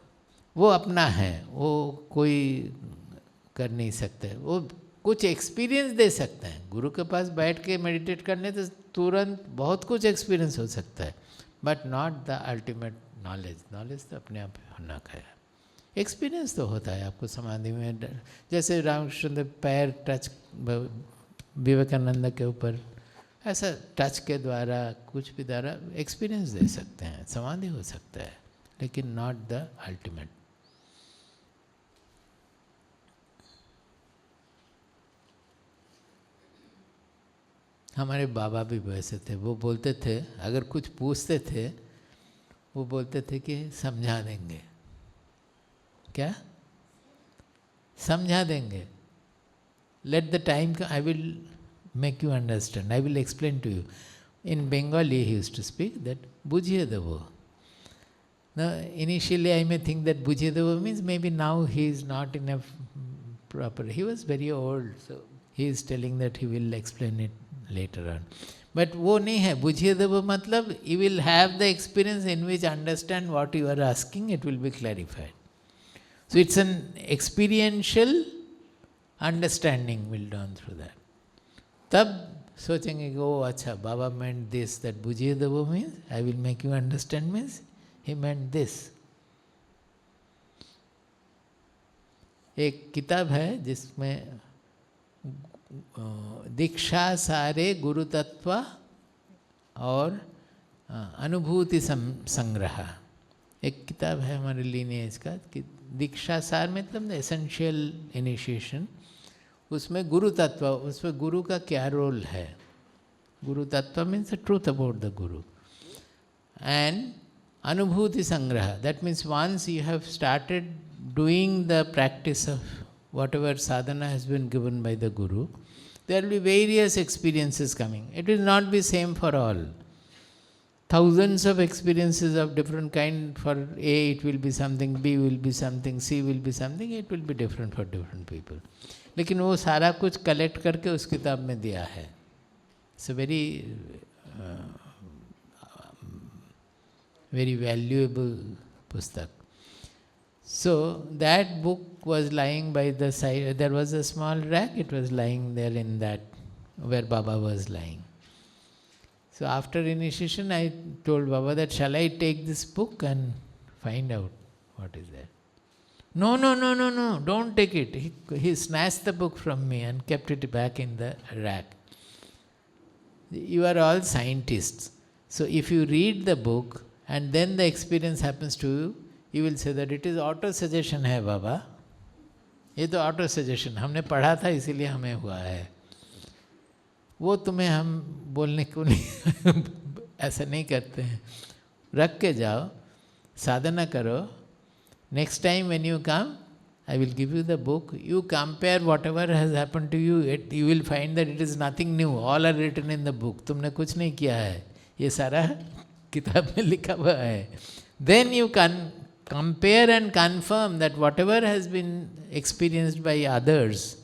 वो अपना है, वो कोई कर नहीं सकते. वो कुछ एक्सपीरियंस दे सकते हैं. गुरु के पास बैठ के मेडिटेट करने तो तुरंत बहुत कुछ एक्सपीरियंस हो सकता है, but not the ultimate knowledge. Knowledge तो अपने आप होना है. एक्सपीरियंस तो होता है आपको समाधि में. जैसे रामकृष्ण पैर टच विवेकानंद के ऊपर, ऐसा टच के द्वारा कुछ भी द्वारा एक्सपीरियंस दे सकते हैं, समाधि हो सकता है, लेकिन नॉट द अल्टीमेट. हमारे बाबा भी वैसे थे. वो बोलते थे, अगर कुछ पूछते थे वो बोलते थे कि समझा देंगे. क्या समझा देंगे? Let the time, I will make you understand, I will explain to you. In Bengali he used to speak that बुझिए देवो. Now, initially I may think that Bujideva means maybe now he is not in a proper, he was very old, so he is telling that he will explain it later on. But वो नहीं है. Bujideva मतलब you will have the experience in which understand what you are asking, it will be clarified. So it's an experiential understanding will done through that. तब सोचेंगे कि ओ अच्छा बाबा meant this, that Bujideva means I will make you understand means he meant this. एक किताब है जिसमें दीक्षा सारे गुरु तत्व और अनुभूति संग्रह, एक किताब है हमारे लीनिएज का कि दीक्षा सार मतलब एसेंशियल इनिशिएशन. उसमें गुरु तत्व, उसमें गुरु का क्या रोल है, Guru Tattva means the truth about the Guru. And Anubhuti Sangraha, that means once you have started doing the practice of whatever sadhana has been given by the Guru, there will be various experiences coming. It will not be same for all. Thousands of experiences of different kind. For A it will be something, B will be something, C will be something. It will be different for different people. लेकिन वो सारा कुछ collect करके उस किताब में दिया है. It's a very very valuable pustak. So that book was lying by the side. There was a small rack. It was lying there in that where Baba was lying. So after initiation, I told Baba that shall I take this book and find out what is there. No, no, no, no, no, don't take it. He snatched the book from me and kept it back in the rack. You are all scientists. So if you read the book and then the experience happens to you, you will say that it is auto-suggestion hai Baba. ये तो auto-suggestion, हमने पढ़ा था इसीलिए हमें हुआ है. वो तुम्हें हम बोलने को नहीं ऐसा नहीं करते हैं. रख के जाओ, साधना करो. Next time when you come, I will give you the book. You compare whatever has happened to you. You will find that it is nothing new. All are written in the book. तुमने कुछ नहीं किया है. ये सारा किताब में लिखा हुआ है. Then you can compare and confirm that whatever has been experienced by others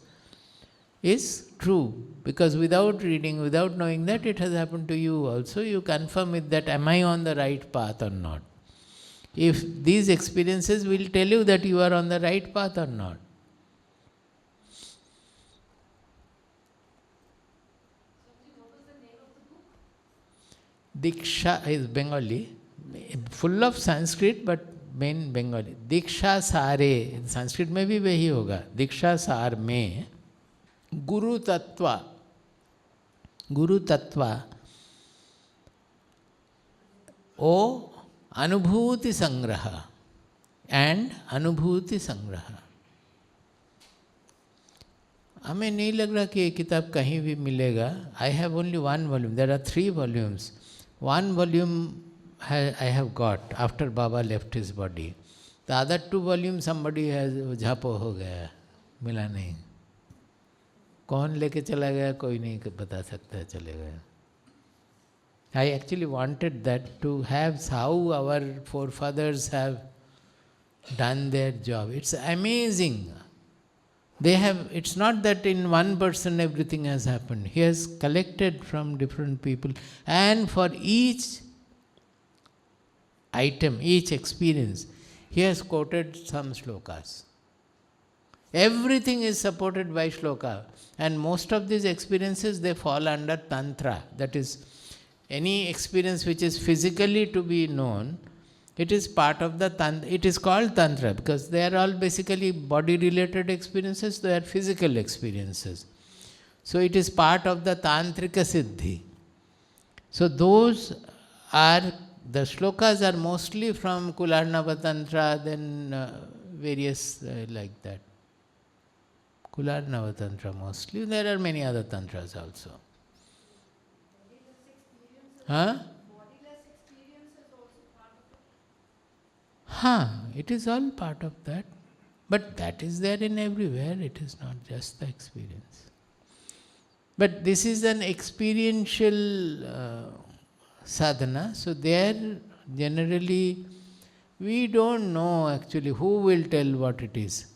is true. Because without reading, without knowing that it has happened to you also, you confirm it that am I on the right path or not. If these experiences will tell you that you are on the right path or not. Diksha is Bengali, full of Sanskrit but main Bengali. Diksha Sare, Sanskrit में भी वही होगा. Diksha Sar में Guru Tattva O Anubhuti Sangraha and Anubhuti Sangraha. हमें नहीं लग रहा कि ये किताब कहीं भी मिलेगा. I have only one volume. There are 3 volumes. One volume I have got after Baba left his body. The other 2 volumes somebody has झापो हो गया, मिला नहीं. कौन लेके चला गया कोई नहीं बता सकता चले गया. I actually wanted that to have how our forefathers have done their job. It's amazing. They have, it's not that in one person everything has happened. He has collected from different people, and for each item, each experience, he has quoted some shlokas. Everything is supported by shloka, and most of these experiences, they fall under tantra. That is, any experience which is physically to be known, it is part of the tantra. It is called tantra because they are all basically body related experiences, they are physical experiences. So it is part of the tantrika siddhi. So those are, the shlokas are mostly from Kularnava Tantra, then various like that. Kularnava Tantra mostly. There are many other tantras also. Huh? It is all part of that. But that is there in everywhere. It is not just the experience. But this is an experiential sadhana. So there generally we don't know actually who will tell what it is.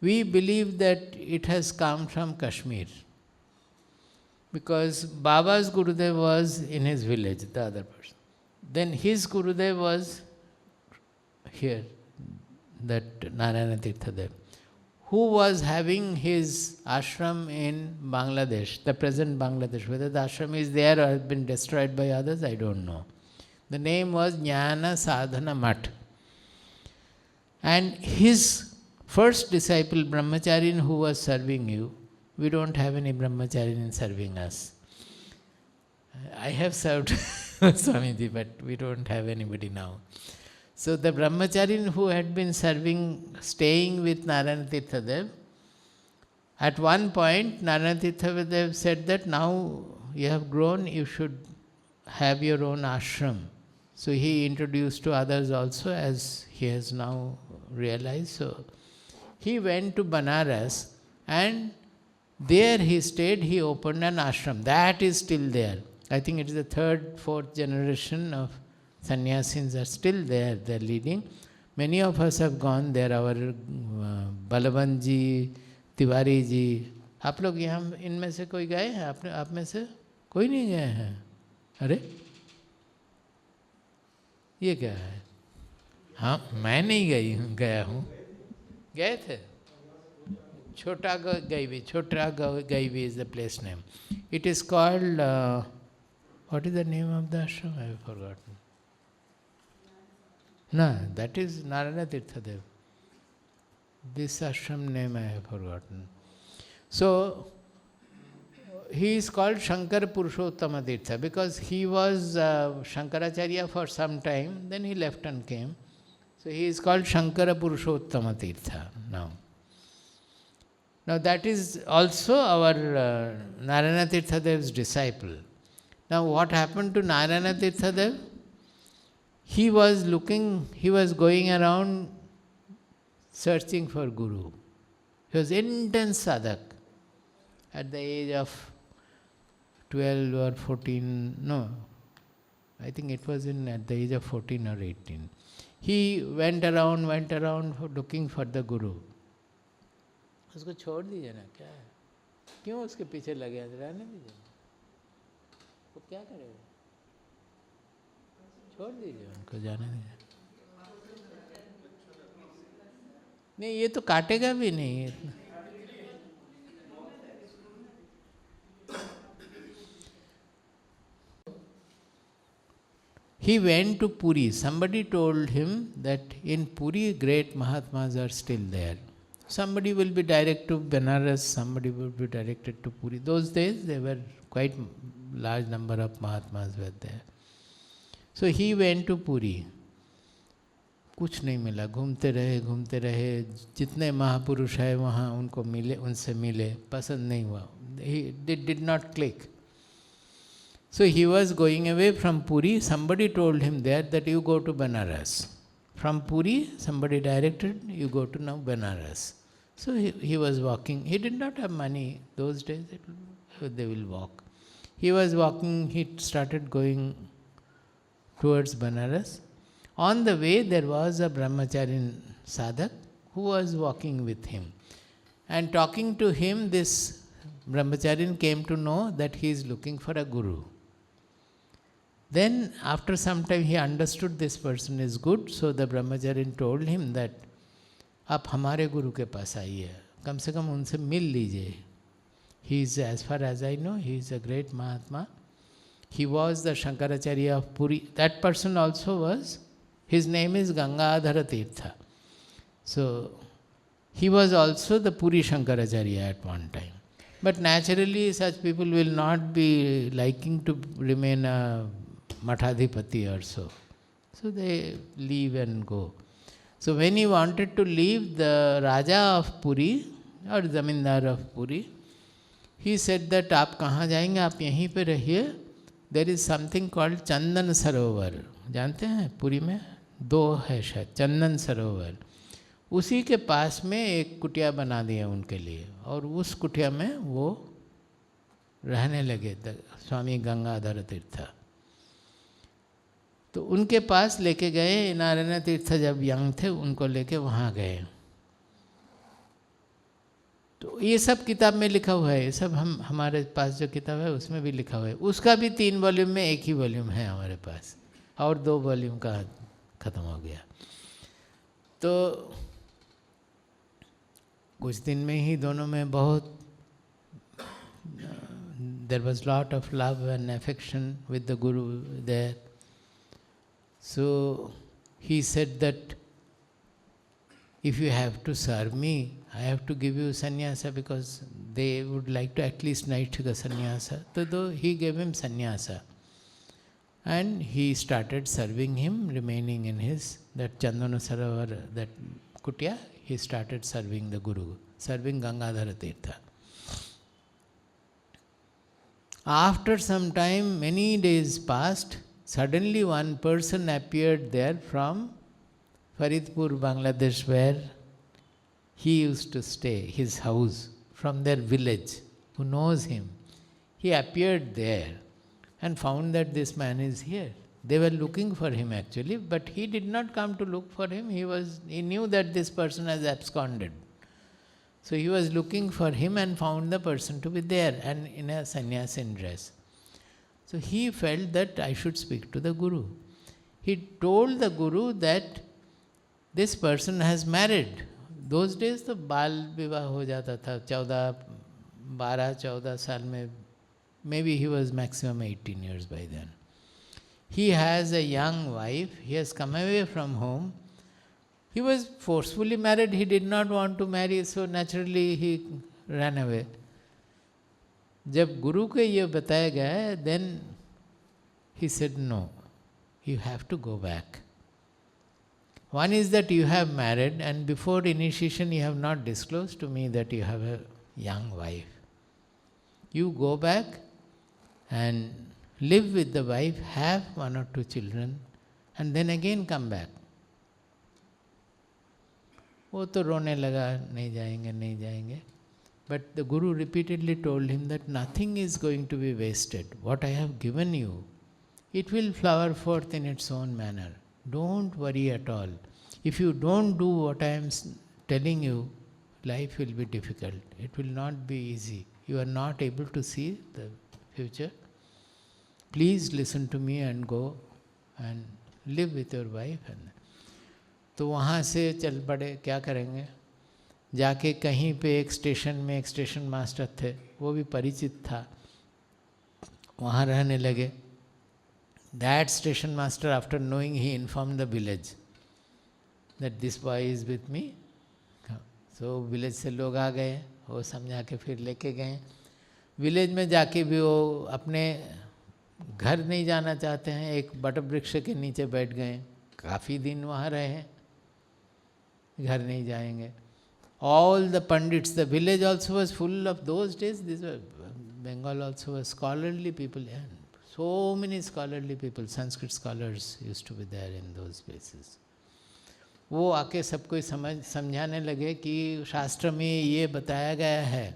We believe that it has come from Kashmir. Because Baba's Gurudev was in his village, the other person. Then his Gurudev was here, that Narayana Tirtha Dev, who was having his ashram in Bangladesh, the present Bangladesh. Whether the ashram is there or has been destroyed by others, I don't know. The name was Jnana Sadhana Mat. And his first disciple, Brahmacharin, who was serving you, we don't have any Brahmacharin serving us. I have served Swamiji, but we don't have anybody now. So the Brahmacharin who had been serving, staying with Narayana Tirtha Dev, at one point Narayana Tirtha Dev said that now you have grown, you should have your own ashram. So he introduced to others also, as he has now realized. So he went to Banaras, and there he stayed, he opened an ashram. That is still there. I think it is the third, fourth generation of sannyasins are still there, they are leading. Many of us have gone there, our Balavan ji, Tiwari ji. आप लोग यहाँ इनमें से कोई गए हैं? आप में से कोई नहीं गए हैं? अरे ये क्या है? हाँ, मैं नहीं गया हूँ. गए थे? छोटा Gaivi is the place name. It is called, what is the name of the ashram? I have forgotten. No, that is Narayana Tirtha Dev. This ashram name I have forgotten. So, he is called Shankara Purushottama Tirtha because he was Shankaracharya for some time, then he left and came. So, he is called Shankara Purushottama Tirtha now. Now, that is also our Narayana Tirtha Dev's disciple. Now, what happened to Narayana Tirtha Dev? He was going around searching for Guru. He was intense sadhak. At the age of 12 or 14, no, I think it was at the age of 14 or 18. He went around looking for the Guru. उसको छोड़ दीजिए ना, क्या है? क्यों उसके पीछे लगे हैं? रहने दीजिए, वो क्या करेगा? छोड़ दीजिए उनको, जाने दीजिए. नहीं, ये तो काटेगा भी नहीं. He went to Puri. Somebody told him that in Puri great Mahatmas are still there. Somebody will be directed to Benares, somebody will be directed to Puri. Those days there were quite large number of Mahatmas were there. So he went to Puri. कुछ नहीं मिला, घूमते रहे, जितने महापुरुष है वहाँ उनको मिले, उनसे मिले, पसंद नहीं हुआ. It did not click. So he was going away from Puri. Somebody told him there that you go to Benares. From Puri, somebody directed, you go to now Benares. So he was walking. He did not have money. Those days they will walk. He was walking, he started going towards Benares. On the way there was a brahmachari sadhak who was walking with him. And talking to him, this brahmachari came to know that he is looking for a guru. Then after some time he understood this person is good, so the brahmachari told him that आप हमारे गुरु के पास आइए, कम से कम उनसे मिल लीजिए. He is, as far as I know, he is a great Mahatma. He was the Shankaracharya of Puri. That person also was, his name is Gangadhara Tirtha. So he was also the Puri Shankaracharya at one time. But naturally such people will not be liking to remain a Mathadhipati or so. So they leave and go. So when he wanted to leave, the Raja of Puri or Zamindar of Puri, he said that आप कहाँ जाएंगे, आप यहीं पे रहिए. There is something called Chandan Sarovar. जानते हैं पुरी में 2 है शायद, चंदन सरोवर. उसी के पास में एक कुटिया बना दिया उनके लिए, और उस कुटिया में वो रहने लगे, स्वामी गंगाधर तीर्थ. तो उनके पास लेके गए. नारायण तीर्थ जब यंग थे उनको लेके वहाँ गए. तो ये सब किताब में लिखा हुआ है, ये सब हमारे पास जो किताब है उसमें भी लिखा हुआ है. उसका भी 3 वॉल्यूम में, एक ही वॉल्यूम है हमारे पास, और 2 वॉल्यूम का ख़त्म हो गया. तो कुछ दिन में ही दोनों में बहुत there was lot of love and affection with the Guru there. So he said that if you have to serve me, I have to give you sannyasa, because they would like to at least Naishika sannyasa. So he gave him sannyasa. And he started serving him, remaining in his, that Chandana Sarovar, that Kutya, he started serving the Guru, serving Gangadhara Tirtha. After some time, many days passed, suddenly one person appeared there from Faridpur, Bangladesh, where he used to stay, his house, from their village, who knows him. He appeared there and found that this man is here. They were looking for him actually, but he did not come to look for him. He knew that this person has absconded. So he was looking for him and found the person to be there and in a sannyasin dress. So he felt that I should speak to the Guru. He told the Guru that this person has married. Those days तो बाल विवाह हो जाता था 12 साल में. Maybe he was maximum 18 years by then. He has a young wife. He has come away from home. He was forcefully married. He did not want to marry, so naturally he ran away. जब गुरु को ये बताया गया, then he said, no, you have to go back. One is that you have married, and before initiation you have not disclosed to me that you have a young wife. You go back and live with the wife, have 1 or 2 children, and then again come back. वो तो रोने लगा, नहीं जाएंगे. But the Guru repeatedly told him that nothing is going to be wasted. What I have given you, it will flower forth in its own manner. Don't worry at all. If you don't do what I am telling you, life will be difficult. It will not be easy. You are not able to see the future. Please listen to me and go and live with your wife. तो वहाँ से चल पड़े, क्या करेंगे. जाके कहीं पे एक स्टेशन में एक स्टेशन मास्टर थे, वो भी परिचित था, वहाँ रहने लगे. That station master, after knowing, he informed the village that this boy is with me. So village से लोग आ गए, वो समझा के फिर लेके गए. विलेज में जाके भी वो अपने घर नहीं जाना चाहते हैं, एक बट वृक्ष के नीचे बैठ गए. काफ़ी दिन वहाँ रहे, घर नहीं जाएंगे. All the pandits, the village also was full of those days. This was, Bengal also was scholarly people. Yeah. So many scholarly people, Sanskrit scholars used to be there in those places. वो आके सबको समझाने लगे कि शास्त्र में ये बताया गया है.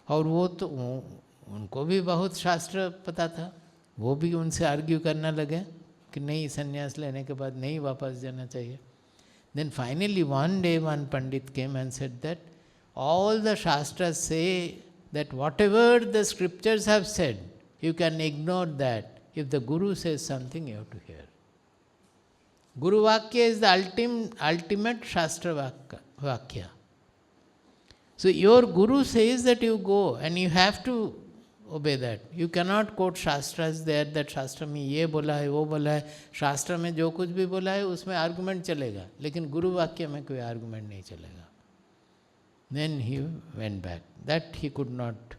और वो तो उनको भी बहुत शास्त्र पता था. वो भी उनसे आर्ग्यू करने लगे कि नहीं, संन्यास लेने के बाद नहीं वापस जाना चाहिए. Then finally one day one Pandit came and said that all the Shastras say that whatever the scriptures have said, you can ignore that. If the Guru says something, you have to hear. Guru Vakya is the ultimate Shastra Vakya. So your Guru says that you go and you have to obey that. You cannot quote Shastras there that Shastra में ये बोला है, वो बोला है. शास्त्र में जो कुछ भी बोला है उसमें आर्गुमेंट चलेगा, लेकिन गुरु वाक्य में कोई आर्गुमेंट नहीं चलेगा. Then he went back. That he could not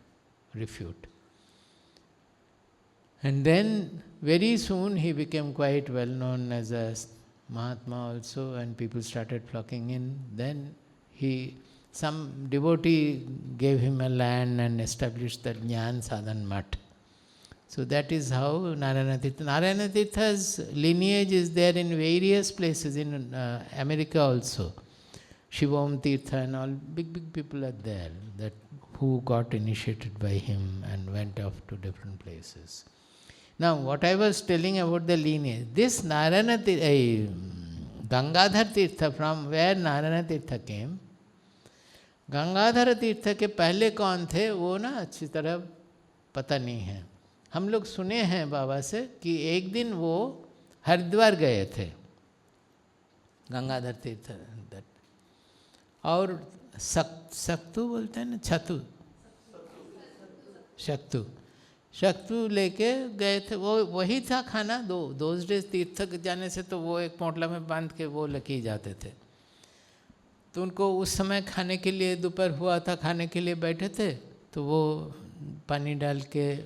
refute. And then very soon he became quite well known as a Mahatma also, and people started flocking in. Then some devotee gave him a land and established the Jnana Sadhan Math. So that is how Narayana Tirtha. Narayana Tirtha's lineage is there in various places in America also. Shivam Tirtha and all big people are there that who got initiated by him and went off to different places. Now what I was telling about the lineage, this Narayana Gangadhar Tirtha, from where Narayana Tirtha came, Gangadhar तीर्थ के पहले कौन थे वो ना अच्छी तरह पता नहीं है. हम लोग सुने हैं बाबा से कि एक दिन वो हरिद्वार गए थे, गंगाधर तीर्थ, और सक्तु बोलते हैं ना, शक्तु लेके गए थे. वो वही था खाना. दोज डेज तीर्थ जाने से तो वो एक पोटला में बांध के वो लेके जाते थे. तो उनको उस समय खाने के लिए, दोपहर हुआ था, खाने के लिए बैठे थे, तो वो पानी डाल के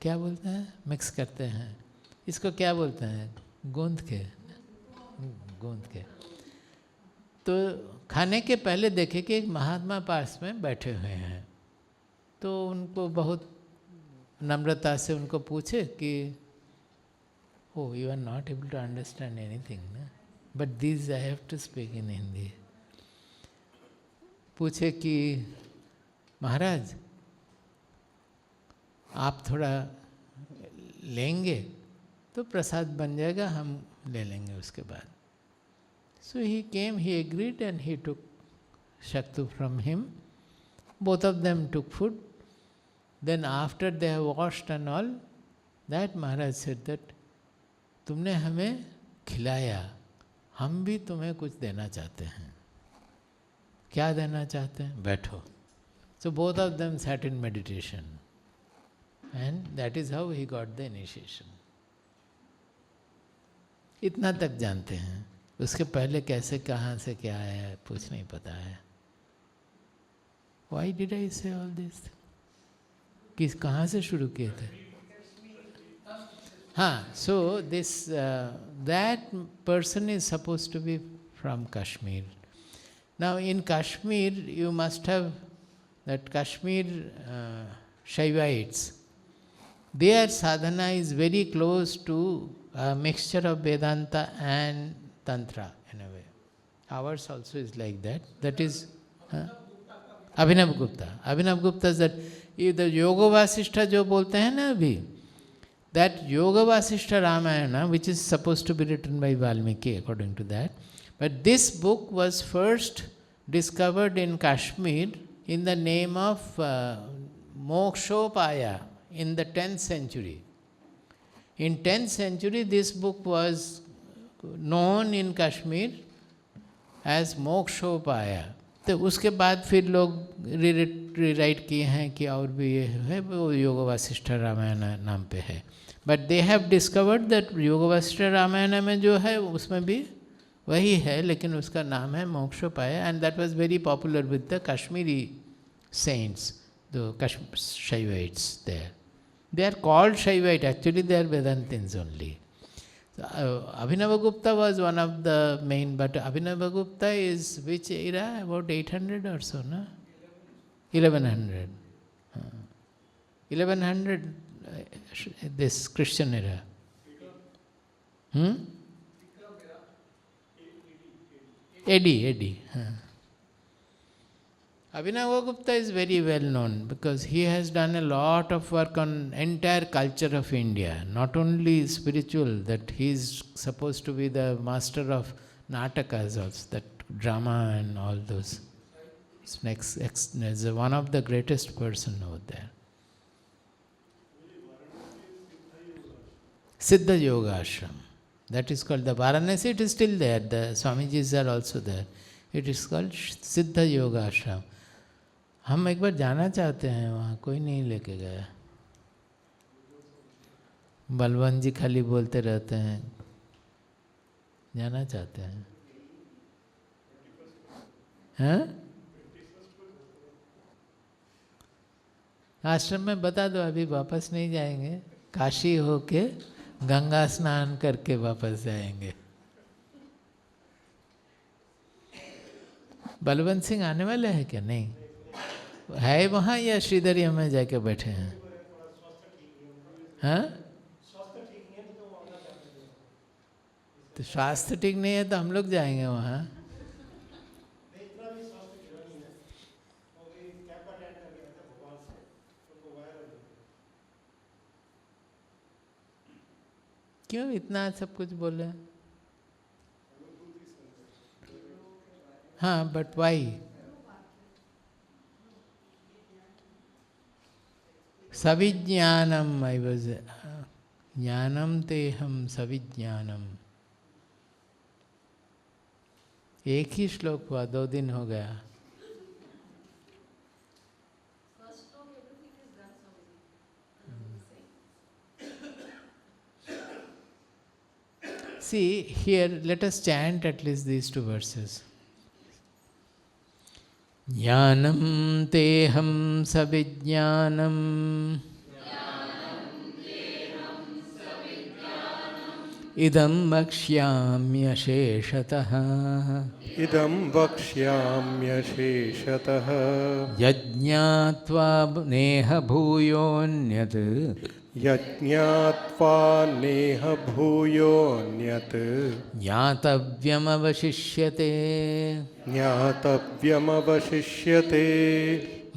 क्या बोलते हैं, मिक्स करते हैं. इसको क्या बोलते हैं, गूंद के. तो खाने के पहले देखे कि एक महात्मा पास में बैठे हुए हैं. तो उनको बहुत नम्रता से उनको पूछे कि oh, you are not able to understand anything, na? But these I have to speak in Hindi. पूछे कि महाराज आप थोड़ा लेंगे तो प्रसाद बन जाएगा, हम ले लेंगे उसके बाद. So he came, he agreed and he took Shaktu from him. Both of them took food. Then after they have washed and all, that Maharaj said that तुमने हमें खिलाया, हम भी तुम्हें कुछ देना चाहते हैं. क्या देना चाहते हैं? बैठो. So both of them sat in meditation. And that is how he got the initiation. इतना तक जानते हैं. उसके पहले कैसे कहाँ से क्या आया कुछ नहीं पता है. Why did I say all this? किस कहाँ से शुरू किए थे? हाँ, so this that person is supposed to be from Kashmir. Now in Kashmir you must have that Kashmir Shaivites. Their sadhana is very close to a mixture of Vedanta and Tantra in a way. Ours also is like that. That is Abhinav Gupta. Abhinav Gupta is that the Yoga Vasishtha जो बोलते हैं ना अभी, that Yoga Vasishtha Ramayana, which is supposed to be written by Valmiki according to that, but this book was first discovered in Kashmir in the name of Mokshopaya in the 10th century. In 10th century this book was known in Kashmir as Mokshopaya. तो उसके बाद फिर लोग rewrite किए हैं कि और भी ये है, वो योग वासिष्ठ रामायण नाम पे है. But they have discovered that योग वासिष्ठ रामायण में जो है उसमें भी वही है, लेकिन उसका नाम है Mokshopaya. And that was very popular with the Kashmiri saints, the Shaivites there. They are called Shaivite, actually they are Vedantins only. Abhinava Gupta was one of the main, but Abhinava Gupta is which era? About 800 or so, no? 1100. 1100, this Christian era. AD. Abhinava Gupta is very well known because he has done a lot of work on entire culture of India, not only spiritual, that he is supposed to be the master of Natakas also, that drama and all those. Is one of the greatest person over there. Siddha Yoga Ashram. That is called the Varanasi, it is still there, the Swamijis are also there. It is called Siddha Yoga Ashram. हम एक बार जाना चाहते हैं वहाँ, कोई नहीं लेके गया. बलवंत जी खाली बोलते रहते हैं, जाना चाहते हैं. हाँ? आश्रम में बता दो, अभी वापस नहीं जाएंगे, काशी होके गंगा स्नान करके वापस जाएंगे. बलवंत सिंह आने वाले हैं क्या? नहीं है वहाँ, या श्रीधरिया में जाके बैठे हैं? हाँ? तो स्वास्थ्य ठीक नहीं है तो हम लोग जाएंगे वहाँ. क्यों इतना सब कुछ बोले? हाँ, बट वाई? सविज्ञानम, आई वाज ज्ञानम तेहम सविज्ञानम. एक ही श्लोक हुआ, 2 दिन हो गया. See, here let us chant at least these 2 verses. Jnanam teham saviज्ञानम idam vakshyamyasheshatah idam vakshyamyasheshatah yajñātvā neha bhūyonyat yajñātvā neha bhūyonyat jnātavyam avashishyate jnātavyamavashishyate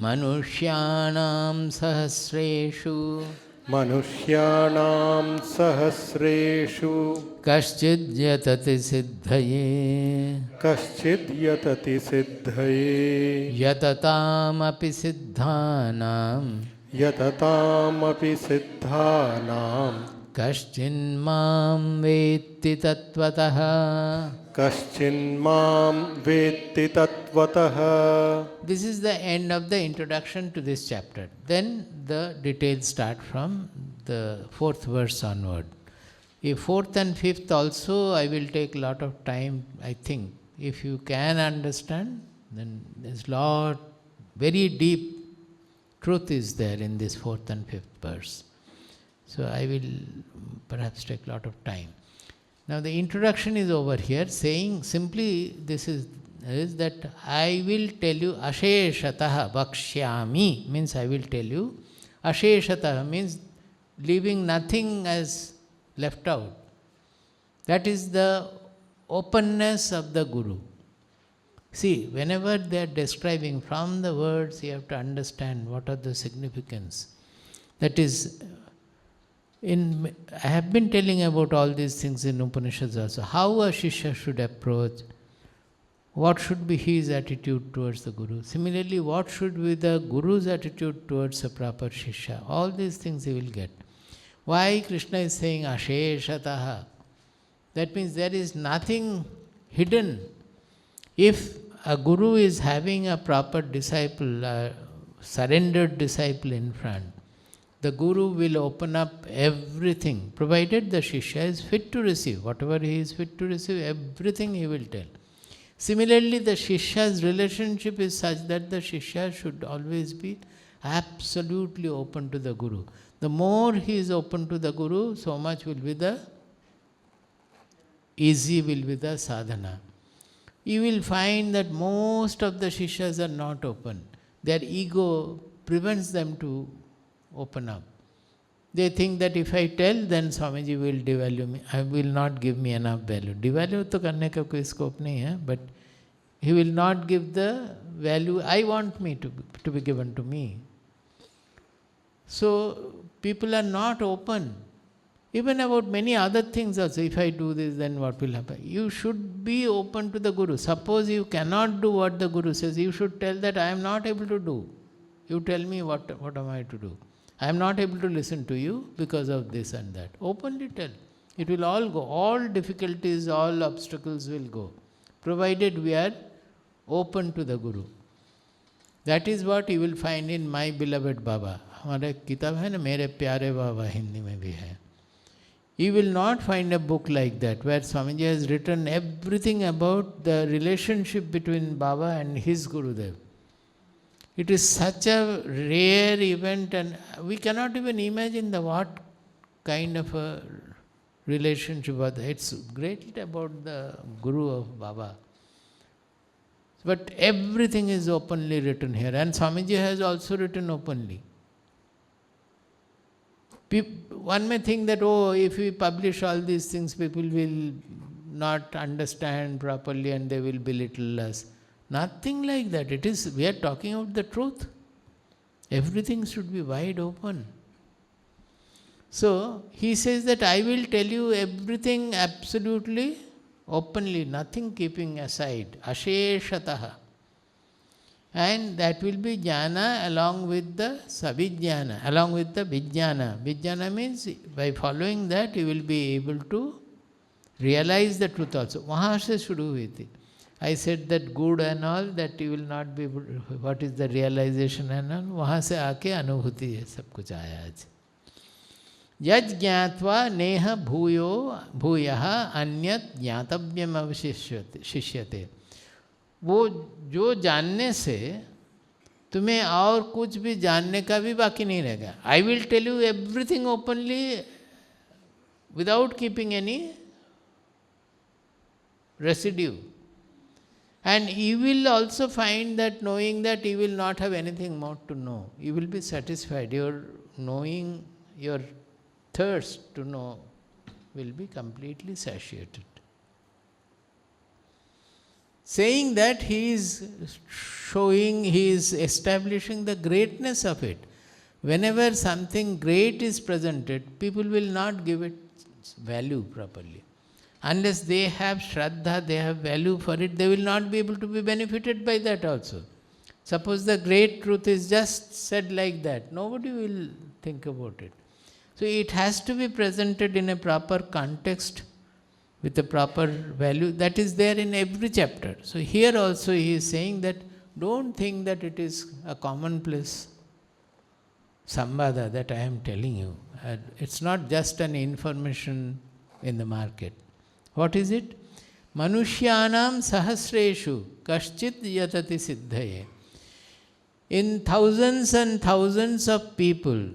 manushyanam sahasreshu manushyanam sahasreshu kaschid yatati siddhaye kaschid yatati siddhaye yatatam api siddhanam yatatam api siddhanam kaschin mam vetti tattvataha. kaschin mam vetti tattvataha. This is the end of the introduction to this chapter. Then the details start from the 4th verse onward. If 4th and 5th also I will take a lot of time, I think. If you can understand, then there's lot, very deep truth is there in this 4th and 5th verse. So I will perhaps take a lot of time. Now the introduction is over here, saying simply this is that I will tell you asheshatah vakshyami, means I will tell you. Asheshatah means leaving nothing as left out. That is the openness of the Guru. See, whenever they are describing from the words, you have to understand what are the significance. That is, I have been telling about all these things in Upanishads also. How a Shishya should approach, what should be his attitude towards the Guru. Similarly, what should be the Guru's attitude towards a proper Shishya. All these things he will get. Why Krishna is saying Asheshataha? That means there is nothing hidden. If a Guru is having a proper disciple, a surrendered disciple in front, the Guru will open up everything, provided the Shishya is fit to receive. Whatever he is fit to receive, everything he will tell. Similarly, the Shishya's relationship is such that the Shishya should always be absolutely open to the Guru. The more he is open to the Guru, so much will be the easy will be the sadhana. You will find that most of the Shishyas are not open. Their ego prevents them to open up. They think that if I tell, then Swamiji will devalue me. I will not give me enough value. Devalue to karne ka koi scope nahi hai, but he will not give the value I want me to be given to me. So people are not open. Even about many other things also. If I do this, then what will happen? You should be open to the Guru. Suppose you cannot do what the Guru says, you should tell that I am not able to do. You tell me what am I to do. I am not able to listen to you because of this and that. Openly tell. It will all go. All difficulties, all obstacles will go. Provided we are open to the Guru. That is what you will find in My Beloved Baba. हमारा किताब है ना मेरे प्यारे बाबा हिंदी में भी है. You will not find a book like that where Swamiji has written everything about the relationship between Baba and his Gurudev. It is such a rare event and we cannot even imagine what kind of a relationship was. It's great about the Guru of Baba. But everything is openly written here and Swamiji has also written openly. One may think that, if we publish all these things, people will not understand properly and they will belittle us. Nothing like that. We are talking about the truth. Everything should be wide open. So, he says that I will tell you everything absolutely openly, nothing keeping aside. Asheshataha. And that will be jnana along with the savijnana, along with the vijnana. Vijnana means by following that you will be able to realize the truth also. Wahan se shuru hui thi. I said that good and all, that you will not be able to, what is the realization and all, wahan se aake anubhuti hai, sab kuch aaya aaj. Yaj jnatva neha bhuyaha anyat jnatavyam avashishyate. वो जो जानने से तुम्हें और कुछ भी जानने का भी बाकी नहीं रहेगा. I will tell you everything openly without keeping any residue. And you will also find that knowing that you will not have anything more to know. You will be satisfied. Your knowing, your thirst to know will be completely satiated. Saying that he is establishing the greatness of it. Whenever something great is presented, people will not give it value properly. Unless they have Shraddha, they have value for it, they will not be able to be benefited by that also. Suppose the great truth is just said like that, nobody will think about it. So it has to be presented in a proper context, with a proper value. That is there in every chapter. So here also he is saying that don't think that it is a commonplace sambhada that I am telling you. It's not just an information in the market. What is it? Manushyanam sahasreshu kaschit yatati siddhaye. In thousands and thousands of people,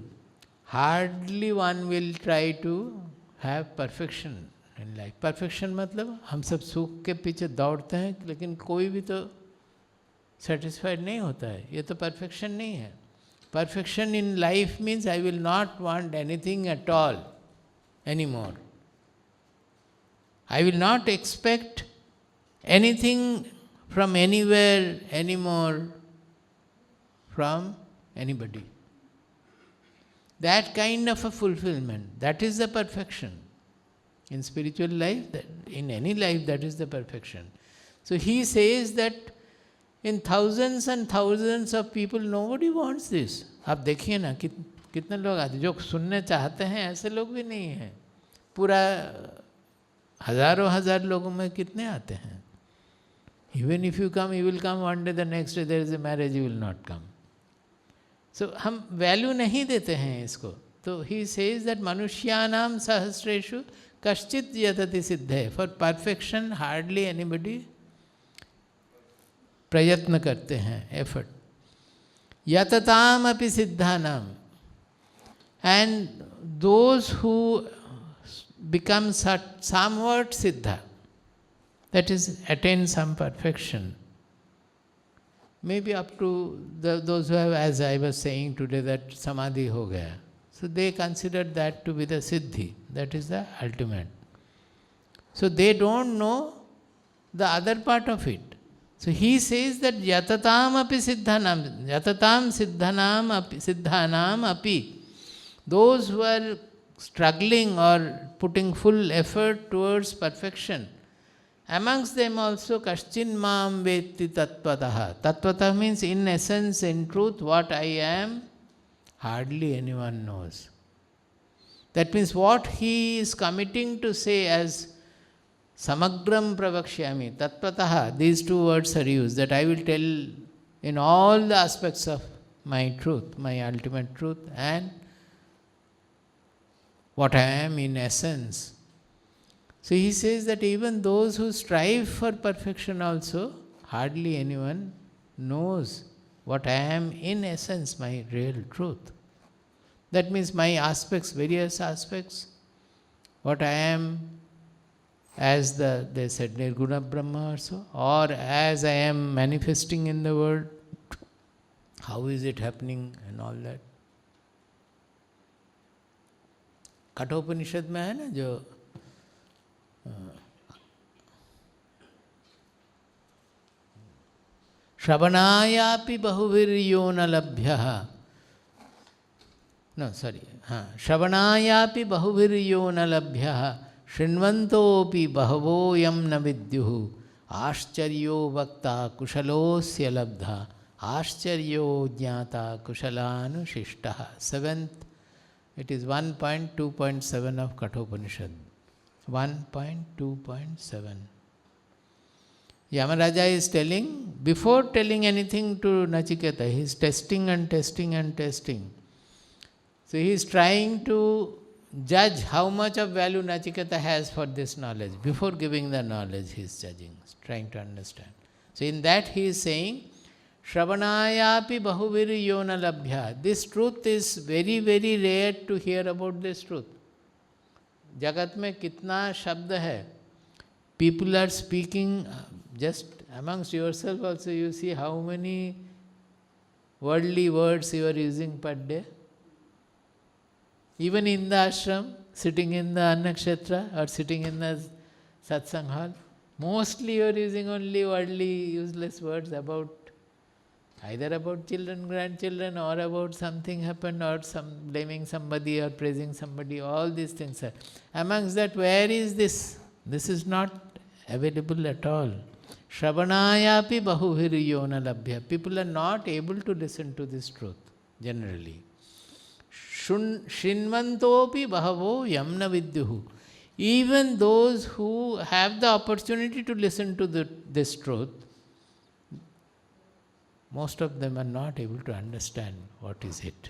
hardly one will try to have perfection in life. Perfection मतलब हम सब सुख के पीछे दौड़ते हैं, लेकिन कोई भी तो satisfied नहीं होता है. ये तो perfection नहीं है. Perfection in life means I will not want anything at all anymore. I will not expect anything from anywhere anymore, from anybody. That kind of a fulfillment, that is the perfection. In spiritual life, in any life, that is the perfection. So he says that in thousands and thousands of people, nobody wants this. आप देखिए ना कितने लोग आते, जो सुनने चाहते हैं ऐसे लोग भी नहीं हैं. पूरा हजारों हजार लोगों में कितने आते हैं. Even if you come, you will come one day, the next day there is a marriage, you will not come. So हम वैल्यू नहीं देते हैं इसको. तो he says that manushyanam sahasreshu kaschit yatati siddhe. For perfection hardly anybody प्रयत्न करते हैं, effort. Yatatam api siddhanam. And those who become somewhat siddha, that is, attain some perfection, maybe up to those who have, as I was saying today, that samadhi ho gaya. So they consider that to be the siddhi, that is the ultimate. So they don't know the other part of it. So he says that yatatam api siddhanam, yatatam siddhanam api, those who are struggling or putting full effort towards perfection, amongst them also kaschin mam vetti tattvataha. Tattvataha means in essence, in truth, what I am, hardly anyone knows. That means what he is committing to say as samagram pravakshyami, tattvataha, these two words are used, that I will tell in all the aspects of my truth, my ultimate truth, and what I am in essence. So he says that even those who strive for perfection also, hardly anyone knows what I am in essence, my real truth. That means my aspects, various aspects, what I am as they said Nirguna Brahma also, or as I am manifesting in the world, how is it happening and all that. Kathopanishad में है ना जो श्रवणायापि बहुवीर्यो न लभ्यः, no sorry, हाँ, श्रवणायापि बहुवीर्यो न लभ्यः शृण्वन्तोऽपि बहवो यं न विद्युः आश्चर्यो वक्ता कुशलोऽस्य लब्धा आश्चर्यो ज्ञाता कुशलानुशिष्टः. Seventh, it is 1.2.7 of Kathopanishad. 1.2.7. Yamaraja is telling, before telling anything to Nachiketa, he is testing and testing and testing. So he is trying to judge how much of value Nachiketa has for this knowledge. Before giving the knowledge, he is judging, trying to understand. So in that he is saying, Shravanayapi bahuviryo na labhya. This truth is very, very rare to hear about this truth. जगत में कितना शब्द है, People are speaking, just amongst yourself also you see how many worldly words you are using per day. Even in the ashram, sitting in the Annakshetra or sitting in the Satsang hall, mostly you are using only worldly, useless words about either about children, grandchildren, or about something happened, or some blaming somebody or praising somebody. All these things are. Amongst that, where is this? This is not available at all. Shravanayapi bahuviriyo na labhya. People are not able to listen to this truth, generally. Shinvantopi bahavo yamna vidyuhu. Even those who have the opportunity to listen to this truth, most of them are not able to understand what is it.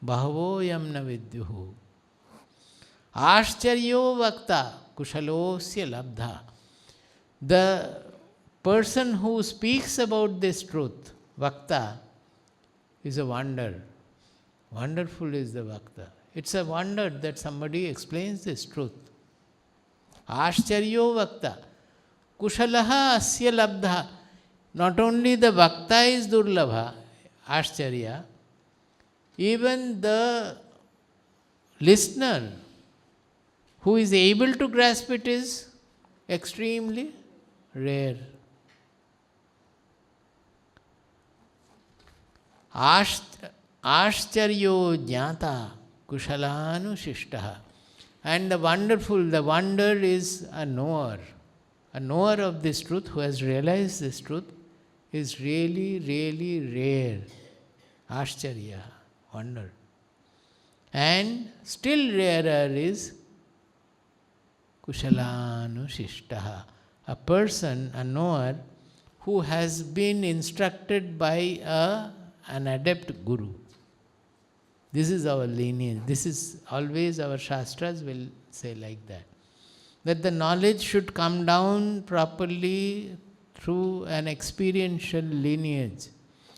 Bahavo yamna vidyuhu. Ashcharyo vakta kushalosya labdha. The person who speaks about this truth, vakta, is a wonder. Wonderful is the vakta. It's a wonder that somebody explains this truth. Ashcharyo vakta kushalaha asya labdha. Not only the vakta is durlabha, ashcharya, even the listener who is able to grasp it is extremely rare. Ashcharyo jnata kushalanu shishtaha. And the wonder is a knower. A knower of this truth who has realized this truth is really, really rare. Ashcharya, wonder. And still rarer is kushalanu shishtaha. A person, a knower, who has been instructed by an adept guru. This is our lineage. This is always our Shastras will say like that. That the knowledge should come down properly through an experiential lineage.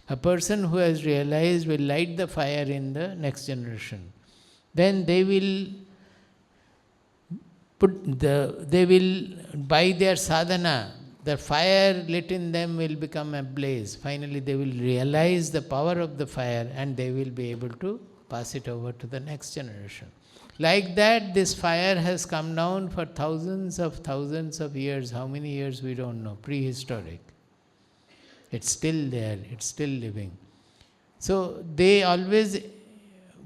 A person who has realized will light the fire in the next generation. Then they will by their sadhana, the fire lit in them will become ablaze. Finally, they will realize the power of the fire and they will be able to pass it over to the next generation. Like that, this fire has come down for thousands of years. How many years we don't know, prehistoric. It's still there, it's still living. So they always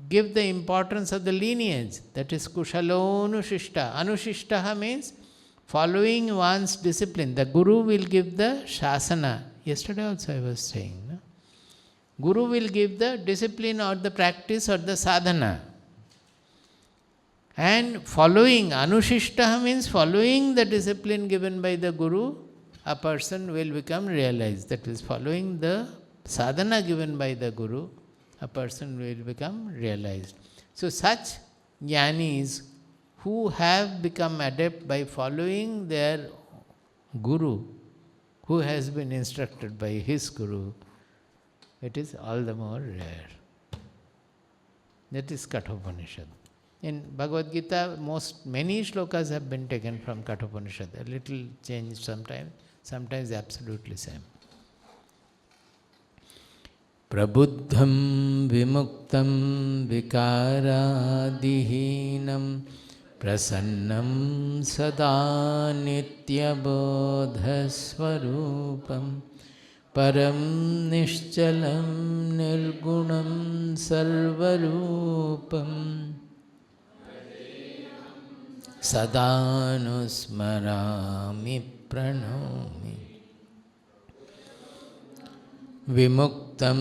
give the importance of the lineage, that is kushalonu-shishta. Anushishtaha means following one's discipline. The Guru will give the shasana. Yesterday also I was saying, no? Guru will give the discipline or the practice or the sadhana. And following, anushishtaha means following the discipline given by the Guru, a person will become realized. That is, following the sadhana given by the Guru, a person will become realized. So such jnanis who have become adept by following their Guru, who has been instructed by his Guru, it is all the more rare. That is Kathopanishad. In Bhagavad Gita, many shlokas have been taken from Kathopanishad. A little changed sometimes absolutely same. Prabuddham vimuktam vikaradihinam prasannam sada nityabodhasvarupam param nishchalam nirgunam sarvarupam sadanusmarami pranomi. Vimuktam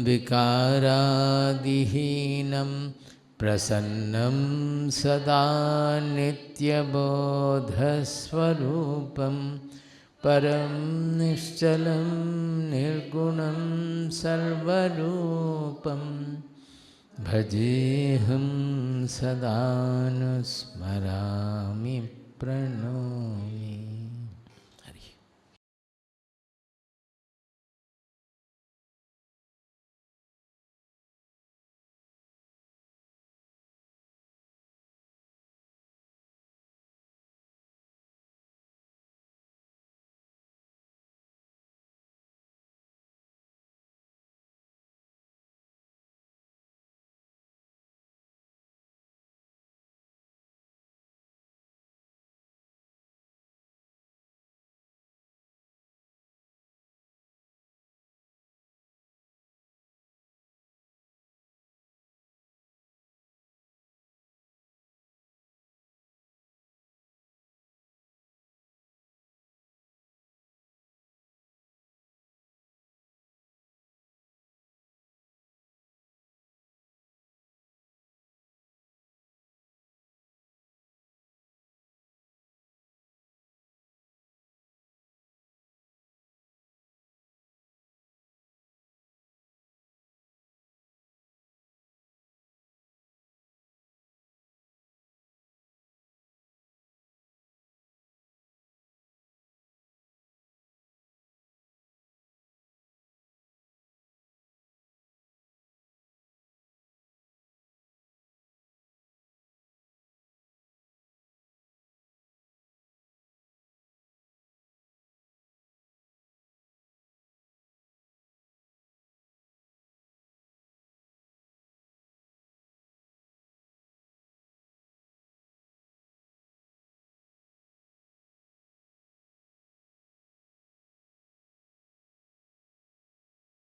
vikaradihinam prasannam sada nityabodhasvarupam param nishchalam nirgunam sarvarupam bhajeham sadanusmarami pranomi.